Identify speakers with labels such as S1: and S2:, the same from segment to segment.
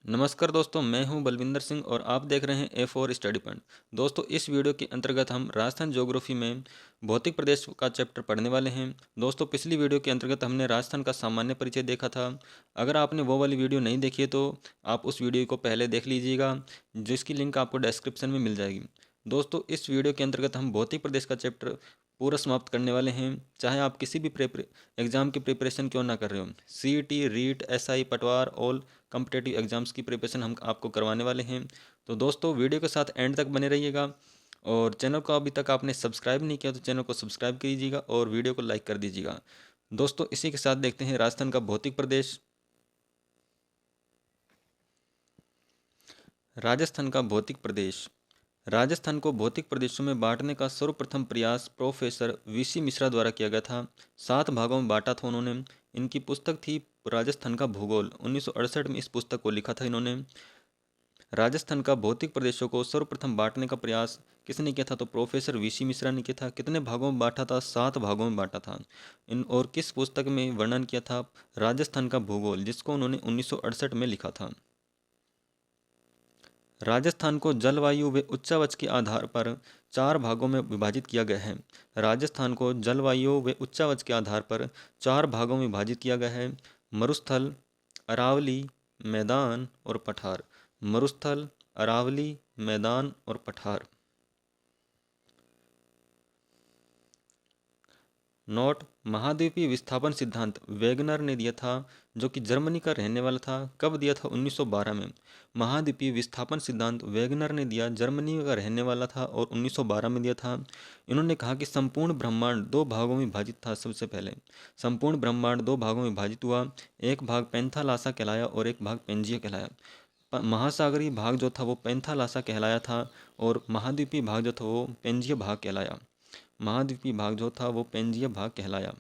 S1: नमस्कार दोस्तों, मैं हूं बलविंदर सिंह और आप देख रहे हैं A4 स्टडी पॉइंट। दोस्तों, इस वीडियो के अंतर्गत हम राजस्थान ज्योग्राफी में भौतिक प्रदेश का चैप्टर पढ़ने वाले हैं। दोस्तों, पिछली वीडियो के अंतर्गत हमने राजस्थान का सामान्य परिचय देखा था। अगर आपने वो वाली वीडियो नहीं देखी है तो आप उस वीडियो को पहले देख लीजिएगा, जिसकी लिंक आपको डिस्क्रिप्शन में मिल जाएगी। दोस्तों, इस वीडियो के अंतर्गत हम भौतिक प्रदेश का चैप्टर पूरा समाप्त करने वाले हैं। चाहे आप किसी भी एग्ज़ाम की प्रिपरेशन क्यों ना कर रहे हो, CET, रीट, SI, पटवार, ऑल कॉम्पिटेटिव एग्जाम्स की प्रिपरेशन हम आपको करवाने वाले हैं। तो दोस्तों, वीडियो के साथ एंड तक बने रहिएगा और चैनल को अभी तक आपने सब्सक्राइब नहीं किया तो चैनल को सब्सक्राइब कीजिएगा और वीडियो को लाइक कर दीजिएगा। दोस्तों, इसी के साथ देखते हैं राजस्थान का भौतिक प्रदेश। राजस्थान का भौतिक प्रदेश। राजस्थान को भौतिक प्रदेशों में बांटने का सर्वप्रथम प्रयास प्रोफेसर VC मिश्रा द्वारा किया गया था। 7 भागों में बांटा था उन्होंने। इनकी पुस्तक थी राजस्थान का भूगोल। 1968 में इस पुस्तक को लिखा था इन्होंने। राजस्थान का भौतिक प्रदेशों को सर्वप्रथम बांटने का प्रयास किसने किया था? तो प्रोफेसर VC मिश्रा ने किया था। कितने भागों में बांटा था? 7 भागों में बांटा था। इन और किस पुस्तक में वर्णन किया था? राजस्थान का भूगोल, जिसको उन्होंने 1968 में लिखा था। राजस्थान को जलवायु व उच्चावच के आधार पर 4 भागों में विभाजित किया गया है। राजस्थान को जलवायु व उच्चावच के आधार पर 4 भागों में विभाजित किया गया है। मरुस्थल, अरावली, मैदान और पठार। मरुस्थल, अरावली, मैदान और पठार। नोट: महाद्वीपीय विस्थापन सिद्धांत वेगनर ने दिया था, जो कि जर्मनी का रहने वाला था। कब दिया था? 1912 में। महाद्वीपीय विस्थापन सिद्धांत वेगनर ने दिया, जर्मनी का रहने वाला था और 1912 में दिया था। इन्होंने कहा कि संपूर्ण ब्रह्मांड 2 भागों में विभाजित था। सबसे पहले संपूर्ण ब्रह्मांड 2 भागों में विभाजित हुआ। एक भाग पैंथालासा कहलाया और एक भाग पेंजिया कहलाया। महासागरीय भाग जो था वो पैंथालासा कहलाया था और महाद्वीपीय भाग जो था वो पेंजिया भाग कहलाया। महाद्वीपीय भाग जो था वो पेंजिया भाग कहलाया।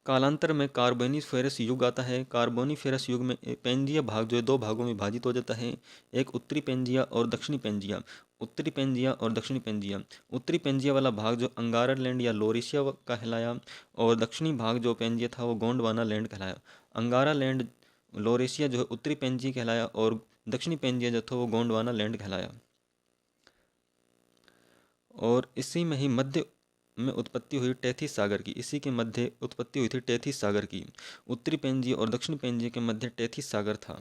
S1: कालांतर में कार्बोनिफेरस युग आता है। कार्बोनिफेरस युग में पेंजिया भाग जो है 2 भागों में विभाजित हो जाता है। एक उत्तरी पेंजिया और दक्षिणी पेंजिया। उत्तरी पेंजिया और दक्षिणी पेंजिया। उत्तरी पेंजिया वाला भाग जो अंगारा लैंड या लोरेशिया कहलाया और दक्षिणी भाग जो पेंजिया था वो गोंडवाना लैंड कहलाया। अंगारा लैंड, लोरेशिया जो है उत्तरी पेंजिया कहलाया और दक्षिणी पेंजिया जो था वो गोंडवाना लैंड कहलाया। और इसी में ही मध्य में उत्पत्ति हुई टेथिस सागर की। इसी के मध्य उत्पत्ति हुई थी टेथिस सागर की। उत्तरी पेंजिया और दक्षिण पेंजिया के मध्य टेथिस सागर था।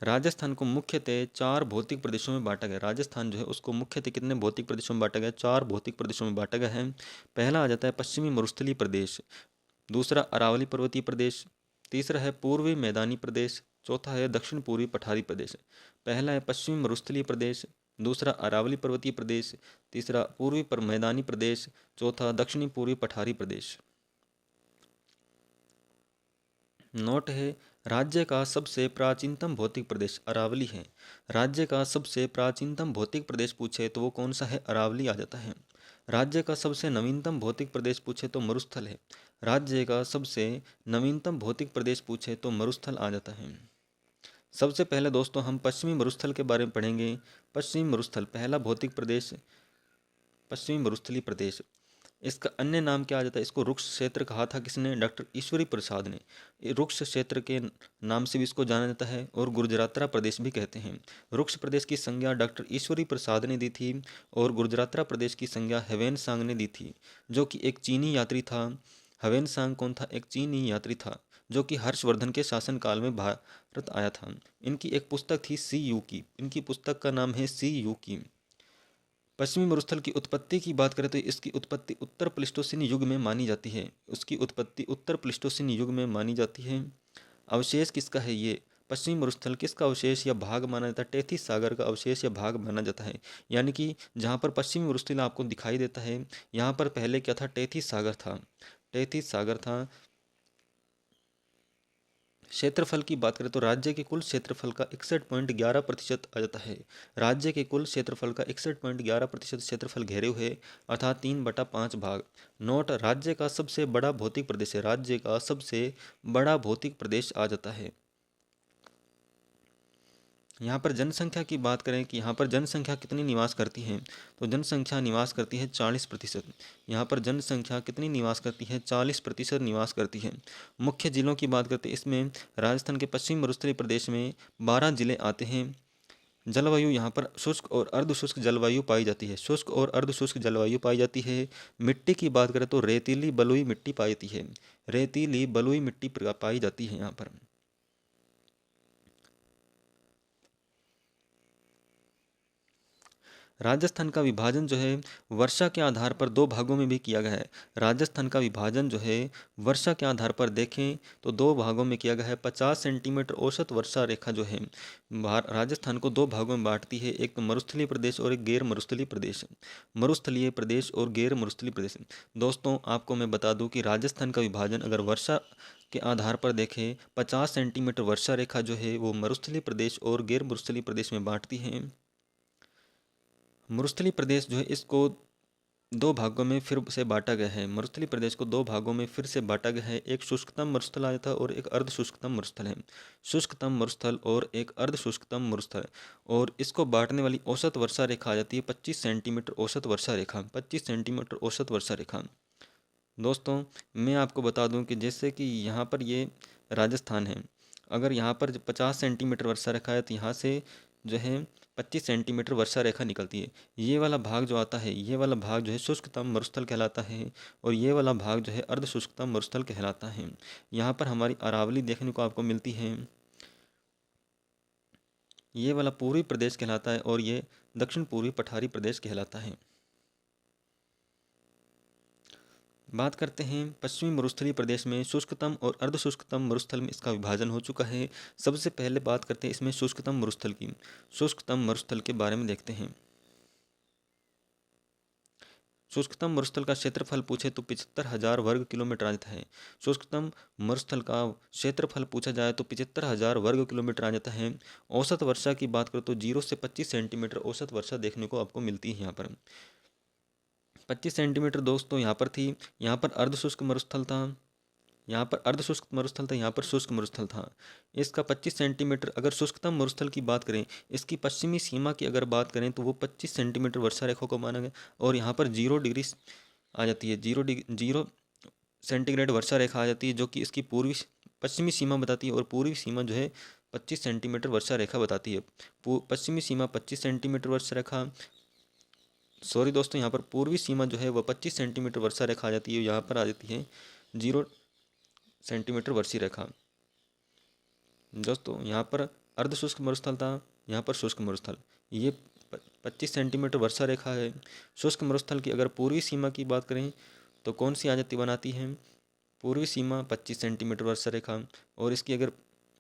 S1: राजस्थान को मुख्यतः 4 भौतिक प्रदेशों में बांटा गया। राजस्थान जो है उसको मुख्यतः कितने भौतिक प्रदेशों में बांटा गया? 4 भौतिक प्रदेशों में बांटा गया है। पहला आ जाता है पश्चिमी मरुस्थलीय प्रदेश, दूसरा अरावली पर्वतीय प्रदेश, तीसरा है पूर्वी मैदानी प्रदेश, चौथा है दक्षिण पूर्वी पठारी प्रदेश। पहला है पश्चिमी मरुस्थलीय प्रदेश, दूसरा अरावली पर्वतीय प्रदेश, तीसरा पूर्वी पर मैदानी प्रदेश, चौथा दक्षिणी पूर्वी पठारी प्रदेश। नोट है: राज्य का सबसे प्राचीनतम भौतिक प्रदेश अरावली है। राज्य का सबसे प्राचीनतम भौतिक प्रदेश पूछे तो वो कौन सा है? अरावली आ जाता है। राज्य का सबसे नवीनतम भौतिक प्रदेश पूछे तो मरुस्थल है। राज्य का सबसे नवीनतम भौतिक प्रदेश पूछे तो मरुस्थल आ जाता है। सबसे पहले दोस्तों हम पश्चिमी मरुस्थल के बारे में पढ़ेंगे। पश्चिमी मरुस्थल पहला भौतिक प्रदेश पश्चिमी मरुस्थलीय प्रदेश। इसका अन्य नाम क्या आ जाता है? इसको रुक्ष क्षेत्र कहा था किसने? डॉक्टर ईश्वरी प्रसाद ने। रुक्ष क्षेत्र के नाम से भी इसको जाना जाता है और गुर्जरात्रा प्रदेश भी कहते हैं। रुक्ष प्रदेश की संज्ञा डॉक्टर ईश्वरी प्रसाद ने दी थी और गुर्जरात्रा प्रदेश की संज्ञा ह्वेन सांग ने दी थी, जो कि एक चीनी यात्री था। ह्वेन सांग कौन था? एक चीनी यात्री था जो कि हर्षवर्धन के शासनकाल में भारत आया था। इनकी एक पुस्तक थी CU की। इनकी पुस्तक का नाम है CU की। पश्चिमी मरुस्थल की उत्पत्ति की बात करें तो इसकी उत्पत्ति उत्तर प्लीस्टोसीन युग में मानी जाती है। उसकी उत्पत्ति उत्तर प्लीस्टोसीन युग में मानी जाती है। अवशेष किसका है ये? पश्चिमी मरुस्थल किसका अवशेष या भाग माना जाता है? टेथिस सागर का अवशेष या भाग माना जाता है। यानी कि जहाँ पर पश्चिमी मरुस्थल आपको दिखाई देता है, यहाँ पर पहले क्या था? टेथिस सागर था। टेथिस सागर था। क्षेत्रफल की बात करें तो राज्य के कुल क्षेत्रफल का 61.11% आ जाता है। राज्य के कुल क्षेत्रफल का 61.11% क्षेत्रफल घेरे हुए, अर्थात 3/5 भाग। नोट: राज्य का सबसे बड़ा भौतिक प्रदेश है। राज्य का सबसे बड़ा भौतिक प्रदेश आ जाता है। यहाँ पर जनसंख्या की बात करें कि यहाँ पर जनसंख्या कितनी निवास करती है, तो जनसंख्या निवास करती है 40%। यहाँ पर जनसंख्या कितनी निवास करती है, 40% निवास करती है। मुख्य जिलों की बात करते हैं, इसमें राजस्थान के पश्चिमी मरुस्थलीय प्रदेश में 12 जिले आते हैं। जलवायु यहाँ पर शुष्क और अर्ध शुष्क जलवायु पाई जाती है, शुष्क और अर्ध शुष्क जलवायु पाई जाती है। मिट्टी की बात करें तो रेतीली बलुई मिट्टी पाई जाती है, रेतीली बलुई मिट्टी पाई जाती है यहाँ पर। राजस्थान का विभाजन जो है वर्षा के आधार पर दो भागों में भी किया गया है। राजस्थान का विभाजन जो है वर्षा के आधार पर देखें तो दो भागों में किया गया है। 50 सेंटीमीटर औसत वर्षा रेखा जो है राजस्थान को दो भागों में बांटती है, एक तो मरुस्थलीय प्रदेश और एक गैर मरुस्थलीय प्रदेश। मरुस्थलीय प्रदेश और गैर मरुस्थलीय प्रदेश। दोस्तों आपको मैं बता दूं कि राजस्थान का विभाजन अगर वर्षा के आधार पर देखें, 50 सेंटीमीटर वर्षा रेखा जो है वो मरुस्थलीय प्रदेश और गैर मरुस्थलीय प्रदेश में बांटती है। मरुस्थलीय प्रदेश जो है इसको दो भागों में फिर से बांटा गया है। मरुस्थलीय प्रदेश को दो भागों में फिर से बांटा गया है, एक शुष्कतम मरुस्थल आया था और एक अर्ध शुष्कतम मरुस्थल है। शुष्कतम मरुस्थल और एक अर्ध शुष्कतम मरुस्थल, और इसको बांटने वाली औसत वर्षा रेखा आ जाती है 25 सेंटीमीटर औसत वर्षा रेखा, 25 सेंटीमीटर औसत वर्षा रेखा। दोस्तों मैं आपको बता दूं कि जैसे कि यहाँ पर ये राजस्थान है, अगर यहाँ पर 50 सेंटीमीटर वर्षा रेखा है तो यहाँ से जो है 25 सेंटीमीटर वर्षा रेखा निकलती है। ये वाला भाग जो आता है, ये वाला भाग जो है शुष्कतम मरुस्थल कहलाता है, और ये वाला भाग जो है अर्ध शुष्कतम मरुस्थल कहलाता है। यहाँ पर हमारी अरावली देखने को आपको मिलती है। ये वाला पूर्वी प्रदेश कहलाता है और ये दक्षिण पूर्वी पठारी प्रदेश कहलाता है। बात करते हैं पश्चिमी मरुस्थलीय प्रदेश में शुष्कतम और अर्ध शुष्कतम मरुस्थल में इसका विभाजन हो चुका है। सबसे पहले बात करते हैं इसमें शुष्कतम मरुस्थल की। शुष्कतम मरुस्थल के बारे में देखते हैं। शुष्कतम मरुस्थल का क्षेत्रफल पूछे तो 75,000 वर्ग किलोमीटर आ जाता है। शुष्कतम मरुस्थल का क्षेत्रफल पूछा जाए तो 75,000 वर्ग किलोमीटर आ जाता है। औसत वर्षा की बात करो तो 0 से 25 सेंटीमीटर औसत वर्षा देखने को आपको मिलती है यहाँ पर। 25 सेंटीमीटर दोस्तों यहाँ पर थी। यहाँ पर अर्ध शुष्क मरुस्थल था, यहाँ पर अर्ध शुष्क मरुस्थल था, यहाँ पर शुष्क मरुस्थल था। इसका 25 सेंटीमीटर, अगर शुष्कतम मरुस्थल की बात करें, इसकी पश्चिमी सीमा की अगर बात करें तो वो 25 सेंटीमीटर वर्षा रेखा को माना गया, और यहाँ पर 0 डिग्री आ जाती है, 0 सेंटीग्रेड वर्षा रेखा आ जाती है, जो कि इसकी पूर्वी पश्चिमी सीमा बताती है, और पूर्वी सीमा जो है 25 सेंटीमीटर वर्षा रेखा बताती है। पश्चिमी सीमा 25 सेंटीमीटर वर्षा रेखा, सॉरी दोस्तों, यहाँ पर पूर्वी सीमा जो है वह 25 सेंटीमीटर वर्षा रेखा आ जाती है, यहाँ पर आ जाती है 0 सेंटीमीटर वर्षीय रेखा। दोस्तों यहाँ पर अर्ध शुष्क मरुस्थल था, यहाँ पर शुष्क मरुस्थल। ये 25 सेंटीमीटर वर्षा रेखा है। शुष्क मरुस्थल की अगर पूर्वी सीमा की बात करें तो कौन सी आजाती बनाती है? पूर्वी सीमा 25 सेंटीमीटर वर्षा रेखा, और इसकी अगर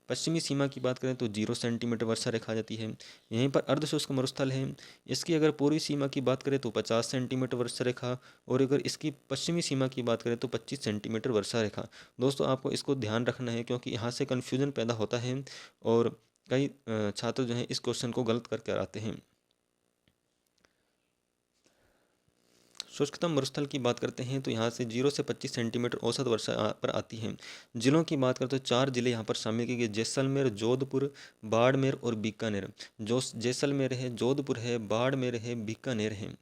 S1: पश्चिमी सीमा की बात करें तो 0 सेंटीमीटर वर्षा रेखा आ जाती है। यहीं पर अर्ध शुष्क मरुस्थल है। इसकी अगर पूर्वी सीमा की बात करें तो 50 सेंटीमीटर वर्षा रेखा, और अगर इसकी पश्चिमी सीमा की बात करें तो 25 सेंटीमीटर वर्षा रेखा। दोस्तों आपको इसको ध्यान रखना है, क्योंकि यहाँ से कन्फ्यूजन पैदा होता है और कई छात्र जो हैं इस क्वेश्चन को गलत करके आते हैं। शुष्कतम मरुस्थल की बात करते हैं तो यहाँ से 0 से 25 सेंटीमीटर औसत वर्षा पर आती है। जिलों की बात करते हैं तो 4 जिले यहाँ पर शामिल किए गए, जैसलमेर, जोधपुर, बाड़मेर और बीकानेर। जो जैसलमेर है, जोधपुर है, बाड़मेर है, बीकानेर है।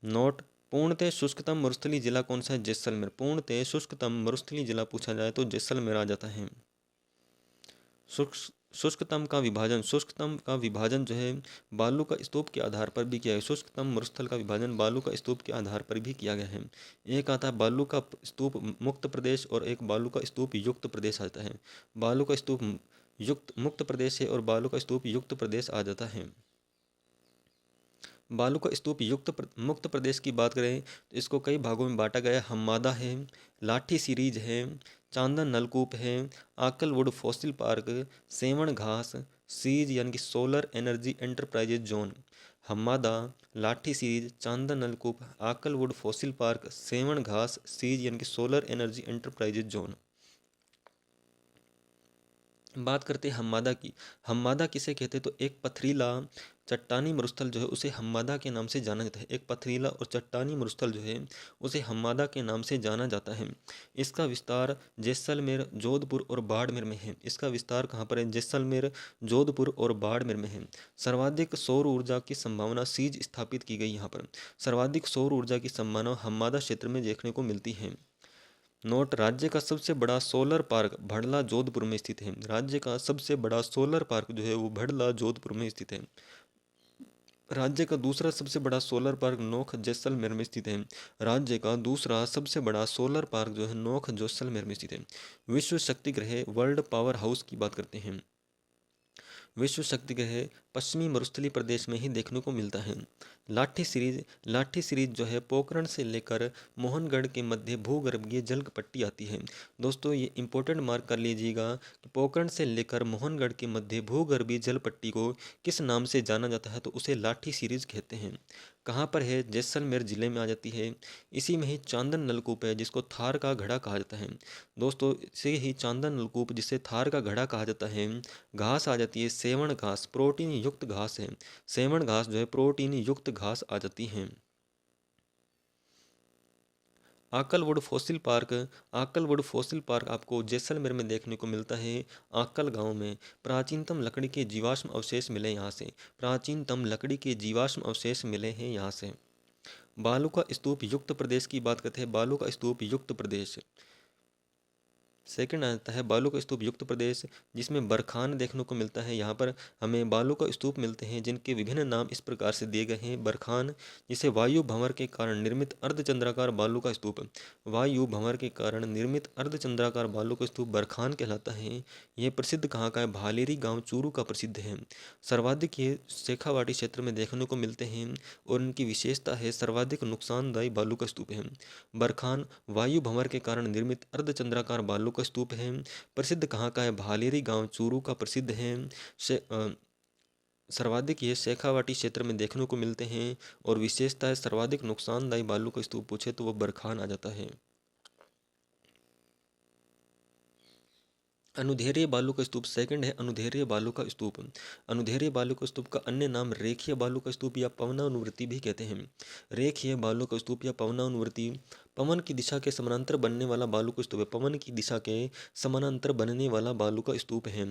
S1: नोट: पूर्णतः शुष्कतम मरुस्थलीय जिला कौन सा है? जैसलमेर। पूर्णतः शुष्कतम मरुस्थलीय जिला पूछा जाए तो जैसलमेर आ जाता है। शुष्कतम का विभाजन, शुष्कतम का विभाजन जो है बालू का स्तूप के आधार पर भी किया गया। शुष्कतम मरुस्थल का विभाजन बालू का स्तूप के आधार पर भी किया गया है। एक आता है बालू का स्तूप मुक्त प्रदेश, और एक बालू का स्तूप युक्त प्रदेश आता है। बालू का स्तूप युक्त मुक्त प्रदेश है और बालू का स्तूप युक्त प्रदेश आ जाता है। बालू का स्तूप मुक्त प्रदेश की बात करें तो इसको कई भागों में बांटा गया है। हम्मादा है, लाठी सीरीज है, चांदन नलकूप है, आकलवुड फॉसिल पार्क, सेवण घास, सीज यानी कि सोलर एनर्जी एंटरप्राइजेज जोन। हम्मादा, लाठी सीरीज, चांदन नलकूप, आकलवुड फॉसिल पार्क, सेवण घास, सीज यानी कि सोलर एनर्जी एंटरप्राइजेज जोन। बात करते हैं हम्मादा की। हम्मादा किसे कहते हैं? तो एक पथरीला चट्टानी मरुस्थल जो है उसे हम्मादा के नाम से जाना जाता है। एक पथरीला और चट्टानी मरुस्थल जो है उसे हम्मादा के नाम से जाना जाता है। इसका विस्तार जैसलमेर, जोधपुर और बाड़मेर में है। इसका विस्तार कहाँ पर है? जैसलमेर, जोधपुर और बाड़मेर में है। सर्वाधिक सौर ऊर्जा की संभावना सीज स्थापित की गई यहाँ पर। सर्वाधिक सौर ऊर्जा की संभावना हम्मादा क्षेत्र में देखने को मिलती है। नोट: राज्य का सबसे बड़ा सोलर पार्क भड़ला, जोधपुर में स्थित है। राज्य का सबसे बड़ा सोलर पार्क जो है वो भड़ला, जोधपुर में स्थित है। राज्य का दूसरा सबसे बड़ा सोलर पार्क नोख, जैसलमेर में स्थित है। राज्य का दूसरा सबसे बड़ा सोलर पार्क जो है नोख, जैसलमेर में स्थित है। विश्व शक्ति ग्रह वर्ल्ड पावर हाउस की बात करते हैं। विश्व शक्ति ग्रह पश्चिमी मरुस्थलीय प्रदेश में ही देखने को मिलता है। लाठी सीरीज जो है पोखरण से लेकर मोहनगढ़ के मध्य भूगर्भीय जल पट्टी आती है। दोस्तों ये इंपॉर्टेंट मार्क कर लीजिएगा कि पोखरण से लेकर मोहनगढ़ के मध्य भूगर्भीय जल पट्टी को किस नाम से जाना जाता है? तो उसे लाठी सीरीज कहते हैं। कहाँ पर है? जैसलमेर जिले में आ जाती है। इसी में ही चांदन नलकूप है जिसको थार का घड़ा कहा जाता है। दोस्तों इसे ही चांदन नलकूप जिसे थार का घड़ा कहा जाता है। घास आ जाती है सेवण घास, प्रोटीन युक्त घास है। सेवण घास जो है प्रोटीन युक्त घास आ जाती है। Akal wood fossil park. Akal wood fossil park आपको जैसलमेर में देखने को मिलता है। आकल गांव में प्राचीनतम लकड़ी के जीवाश्म अवशेष मिले यहाँ से। प्राचीनतम लकड़ी के जीवाश्म अवशेष मिले हैं यहाँ से। बालू का स्तूप युक्त प्रदेश की बात करते हैं। बालू का स्तूप युक्त प्रदेश सेकंड आता है। बालू का स्तूप युक्त प्रदेश जिसमें बरखान देखने को मिलता है। यहाँ पर हमें बालू का स्तूप मिलते हैं जिनके विभिन्न नाम इस प्रकार से दिए गए हैं। बरखान जिसे वायु भंवर के कारण निर्मित अर्धचंद्राकार बालू का स्तूप, वायु भंवर के कारण निर्मित अर्धचंद्राकार बालू का स्तूप बरखान कहलाता है। यह प्रसिद्ध कहाँ का है? भालेरी गाँव चूरू का प्रसिद्ध है। सर्वाधिक ये शेखावाटी क्षेत्र में देखने को मिलते हैं और इनकी विशेषता है सर्वाधिक नुकसानदायी बालू का स्तूप है। बरखान वायु भंवर के कारण निर्मित अर्धचंद्राकार बालू का स्तूप है। प्रसिद्ध कहाँ का है? भालेरी गांव चूरू का प्रसिद्ध है। सर्वाधिक ये शेखावाटी क्षेत्र में देखने को मिलते हैं और विशेषता है सर्वाधिक नुकसानदायी बालू का स्तूप पूछे तो वो बरखान आ जाता है। अनुधेर्य बालू का स्तूप सेकंड है। अनुधेर्य बालू का स्तूप। अनुधेर्य बालू का स्तूप का अन्य नाम रेखीय बालू का स्तूप या पवनानुवृत्ति भी कहते हैं। रेखीय बालू का स्तूप या पवनानुवृत्ति पवन की दिशा के समानांतर बनने वाला बालू का स्तूप है। पवन की दिशा के समानांतर बनने वाला बालू का स्तूप है।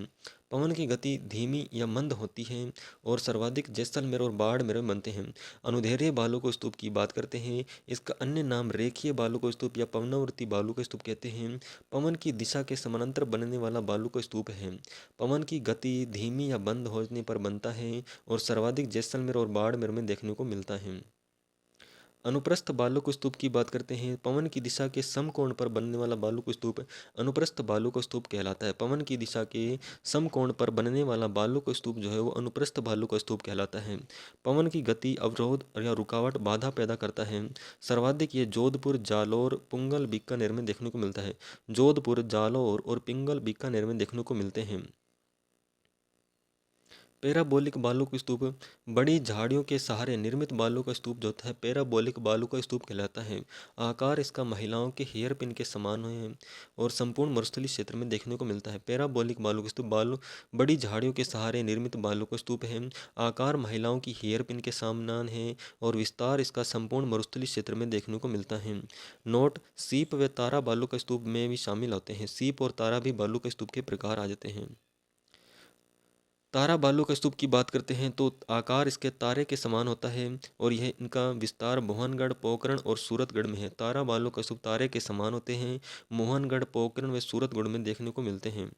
S1: पवन की गति धीमी या मंद होती है और सर्वाधिक जैसलमेर और बाड़मेर में बनते हैं। अनुधेर्य बालू का स्तूप की बात करते हैं। इसका अन्य नाम रेखीय बालू का स्तूप या पवनावृत्ति बालू का स्तूप कहते हैं। पवन की दिशा के समानांतर बनने वाला बालू का स्तूप है। पवन की गति धीमी या बंद होने पर बनता है और सर्वाधिक जैसलमेर और बाड़मेर में देखने को मिलता है। अनुप्रस्थ बालू का स्तूप की बात करते हैं। पवन की दिशा के समकोण पर बनने वाला बालू का स्तूप अनुप्रस्थ बालू का स्तूप कहलाता है। पवन की दिशा के समकोण पर बनने वाला बालू का स्तूप जो है वो अनुप्रस्थ बालू का स्तूप कहलाता है। पवन की गति अवरोध या रुकावट बाधा पैदा करता है। सर्वाधिक ये जोधपुर, जालौर, पुंगल, बीकानेर में देखने को मिलता है। जोधपुर, जालौर और पिंगल, बीकानेर में देखने को मिलते हैं। पैराबोलिक बालू का स्तूप बड़ी झाड़ियों के सहारे निर्मित बालू का स्तूप जो होता है पैराबोलिक बालू का स्तूप कहलाता है। आकार इसका महिलाओं के हेयर पिन के समान है और संपूर्ण मरुस्थलीय क्षेत्र में देखने को मिलता है। पैराबोलिक बालू का स्तूप बालू बड़ी झाड़ियों के सहारे निर्मित बालू का स्तूप है। आकार महिलाओं की हेयर पिन के समान है और विस्तार इसका संपूर्ण मरुस्थलीय क्षेत्र में देखने को मिलता है। नोट: सीप व तारा बालू का स्तूप में भी शामिल होते हैं। सीप और तारा भी बालू के स्तूप के प्रकार आ जाते हैं। तारा बालू का स्तूप की बात करते हैं तो आकार इसके तारे के समान होता है और यह इनका विस्तार मोहनगढ़, पोखरण और सूरतगढ़ में है। तारा बालू का स्तूप तारे के समान होते हैं। मोहनगढ़, पोखरण व सूरतगढ़ में देखने को मिलते हैं।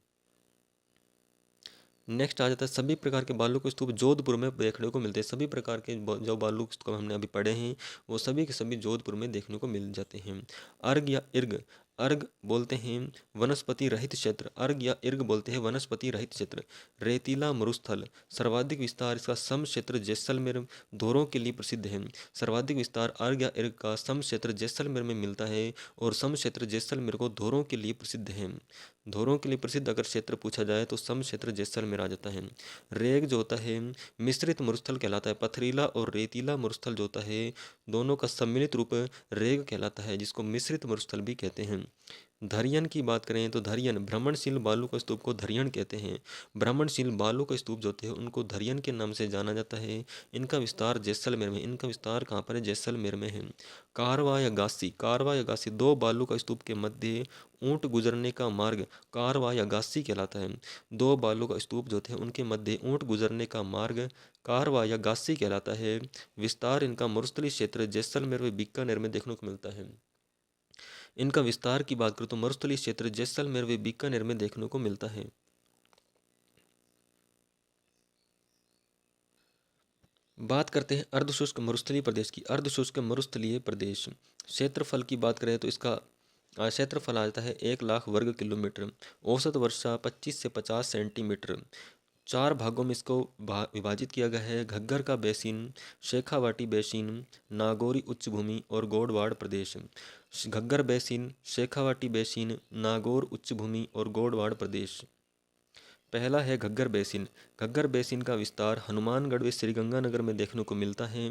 S1: नेक्स्ट आ जाता है सभी प्रकार के बालू के स्तूप जोधपुर में देखने को मिलते हैं। सभी प्रकार के जो बालू के स्तूप हमने अभी पढ़े हैं वो सभी के सभी जोधपुर में देखने को मिल जाते हैं। अर्घ या इर्ग। अर्घ बोलते हैं वनस्पति रहित क्षेत्र। अर्घ या इर्ग बोलते हैं वनस्पति रहित क्षेत्र। रेतीला मरुस्थल सर्वाधिक विस्तार इसका सम क्षेत्र जैसलमेर धोरों के लिए प्रसिद्ध है। सर्वाधिक विस्तार अर्घ या इर्ग का सम क्षेत्र जैसलमेर में मिलता है और सम क्षेत्र जैसलमेर को धोरों के लिए प्रसिद्ध है। धोरों के लिए प्रसिद्ध अगर क्षेत्र पूछा जाए तो सम क्षेत्र जैसलमेर आ जाता है। रेग जो होता है मिश्रित मरुस्थल कहलाता है। पथरीला और रेतीला मरुस्थल जो होता है दोनों का सम्मिलित रूप रेग कहलाता है जिसको मिश्रित मरुस्थल भी कहते हैं। हैं। धरियन की बात करें तो धरियन भ्रमणशील बालू का स्तूप को धरियन कहते हैं। भ्रमणशील बालू का स्तूप जो होते हैं उनको धरियन के नाम से जाना जाता है। इनका विस्तार जैसलमेर में, इनका विस्तार कहाँ पर है? जैसलमेर में है। कारवा या गासी, कारवा या गासी दो बालू का स्तूप के मध्य ऊंट गुजरने का मार्ग कारवा या गासी कहलाता है। दो बालू का स्तूप जो थे उनके मध्य ऊंट गुजरने का मार्ग कारवा या गासी कहलाता है। विस्तार इनका मरुस्थलीय क्षेत्र जैसलमेर व बीकानेर में देखने को मिलता है। इनका विस्तार की बात करूँ तो मरुस्थलीय क्षेत्र जैसलमेर व बीकानेर में देखने को मिलता है। बात करते हैं अर्धशुष्क मरुस्थलीय प्रदेश की। अर्धशुष्क मरुस्थलीय प्रदेश क्षेत्रफल की बात करें तो इसका क्षेत्रफल आ जाता है 1,00,000 वर्ग किलोमीटर। औसत वर्षा 25 से 50 सेंटीमीटर। 4 भागों में इसको विभाजित किया गया है। घग्गर का बेसिन, शेखावाटी बेसिन, नागौरी उच्च भूमि और गोडवाड़ प्रदेश। घग्गर बेसिन, शेखावाटी बेसिन, नागौर उच्च भूमि और गोडवाड़ प्रदेश। पहला है घग्गर बेसिन। घग्गर बेसिन का विस्तार हनुमानगढ़ व श्रीगंगानगर में देखने को मिलता है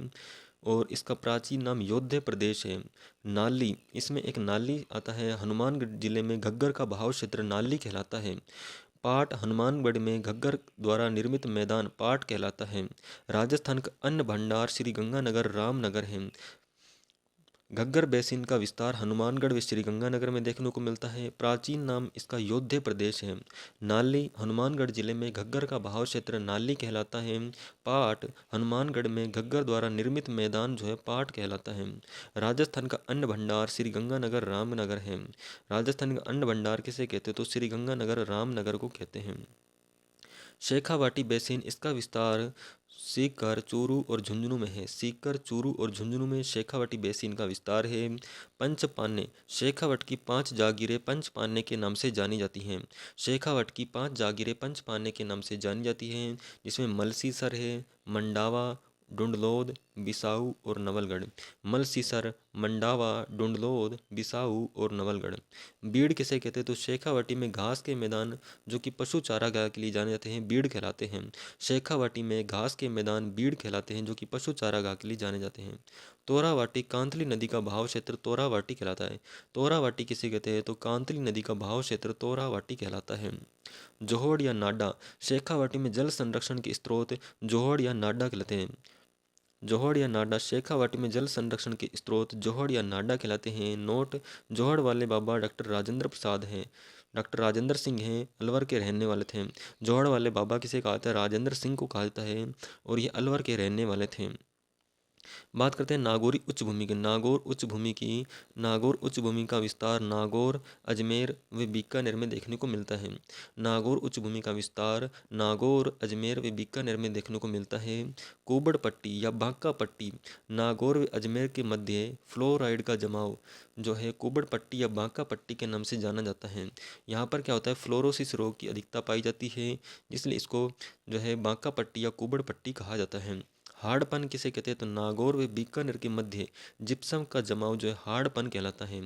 S1: और इसका प्राचीन नाम योध्य प्रदेश है। नाली, इसमें एक नाली आता है। हनुमानगढ़ जिले में घग्गर का बहाव क्षेत्र नाली कहलाता है। पाट, हनुमानगढ़ में घग्गर द्वारा निर्मित मैदान पाट कहलाता है। राजस्थान का अन्न भंडार श्रीगंगानगर रामनगर है। घग्गर बेसिन का विस्तार हनुमानगढ़ व श्रीगंगानगर में देखने को मिलता है। प्राचीन नाम इसका योध्य प्रदेश है। नाली, हनुमानगढ़ जिले में घग्गर का बहाव क्षेत्र नाली कहलाता है। पाट, हनुमानगढ़ में घग्गर द्वारा निर्मित मैदान जो है पाट कहलाता है। राजस्थान का अन्न भंडार श्रीगंगानगर रामनगर है। राजस्थान का अन्न भंडार किसे कहते हैं? तो श्रीगंगानगर रामनगर को कहते हैं। शेखावाटी बेसिन, इसका विस्तार सीकर, चूरू और झुंझुनू में है। सीकर, चूरू और झुंझुनू में शेखावाटी बेसिन का विस्तार है। पंचपान्य, शेखावट की 5 जागीरें पंचपान्य के नाम से जानी जाती हैं। शेखावट की 5 जागीरें पंचपान्य के नाम से जानी जाती हैं, जिसमें मलसीसर है, मंडावा, डुंडलोद, बिसाऊ और नवलगढ़। मलसीसर, मंडावा, डुंडलोद, बिसाऊ और नवलगढ़। बीड़ किसे कहते हैं? तो शेखावाटी में घास के मैदान जो कि पशु चारागाह के लिए जाने जाते हैं बीड़ कहलाते हैं। शेखावाटी में घास के मैदान बीड़ कहलाते हैं जो कि पशु चारागाह के लिए जाने जाते हैं। तोरावाटी, कांतली नदी का बहाव क्षेत्र तोरावाटी कहलाता है। तोरावाटी किसे कहते हैं? तो कांतली नदी का बहाव क्षेत्र तोरावाटी कहलाता है। जोहड़ या नाडा, शेखावाटी में जल संरक्षण के स्रोत जोहड़ या नाडा कहलाते हैं। जोहड़ या नाडा, शेखावाटी में जल संरक्षण के स्रोत जोहड़ या नाडा कहलाते हैं। नोट, जोहड़ वाले बाबा डॉक्टर राजेंद्र प्रसाद हैं, डॉक्टर राजेंद्र सिंह हैं, अलवर के रहने वाले थे। जोहड़ वाले बाबा किसे कहा जाता है? राजेंद्र सिंह को कहा जाता है और ये अलवर के रहने वाले थे। बात करते हैं नागौरी उच्च भूमि की। नागौर उच्च भूमि की। नागौर उच्च भूमि का विस्तार नागौर, अजमेर व बीकानेर में देखने को मिलता है। नागौर उच्च भूमि का विस्तार नागौर, अजमेर व बीकानेर में देखने को मिलता है। कुबड़ पट्टी या बांका पट्टी, नागौर व अजमेर के मध्य फ्लोराइड का जमाव जो है कुबड़ पट्टी या बांका पट्टी के नाम से जाना जाता है। यहाँ पर क्या होता है? फ्लोरोसिस रोग की अधिकता पाई जाती है, इसलिए इसको जो है बांका पट्टी या कुबड़ पट्टी कहा जाता है। हार्डपन किसे कहते हैं? तो नागौर व बीकानेर के मध्य जिप्सम का जमाव जो है हार्डपन कहलाता है।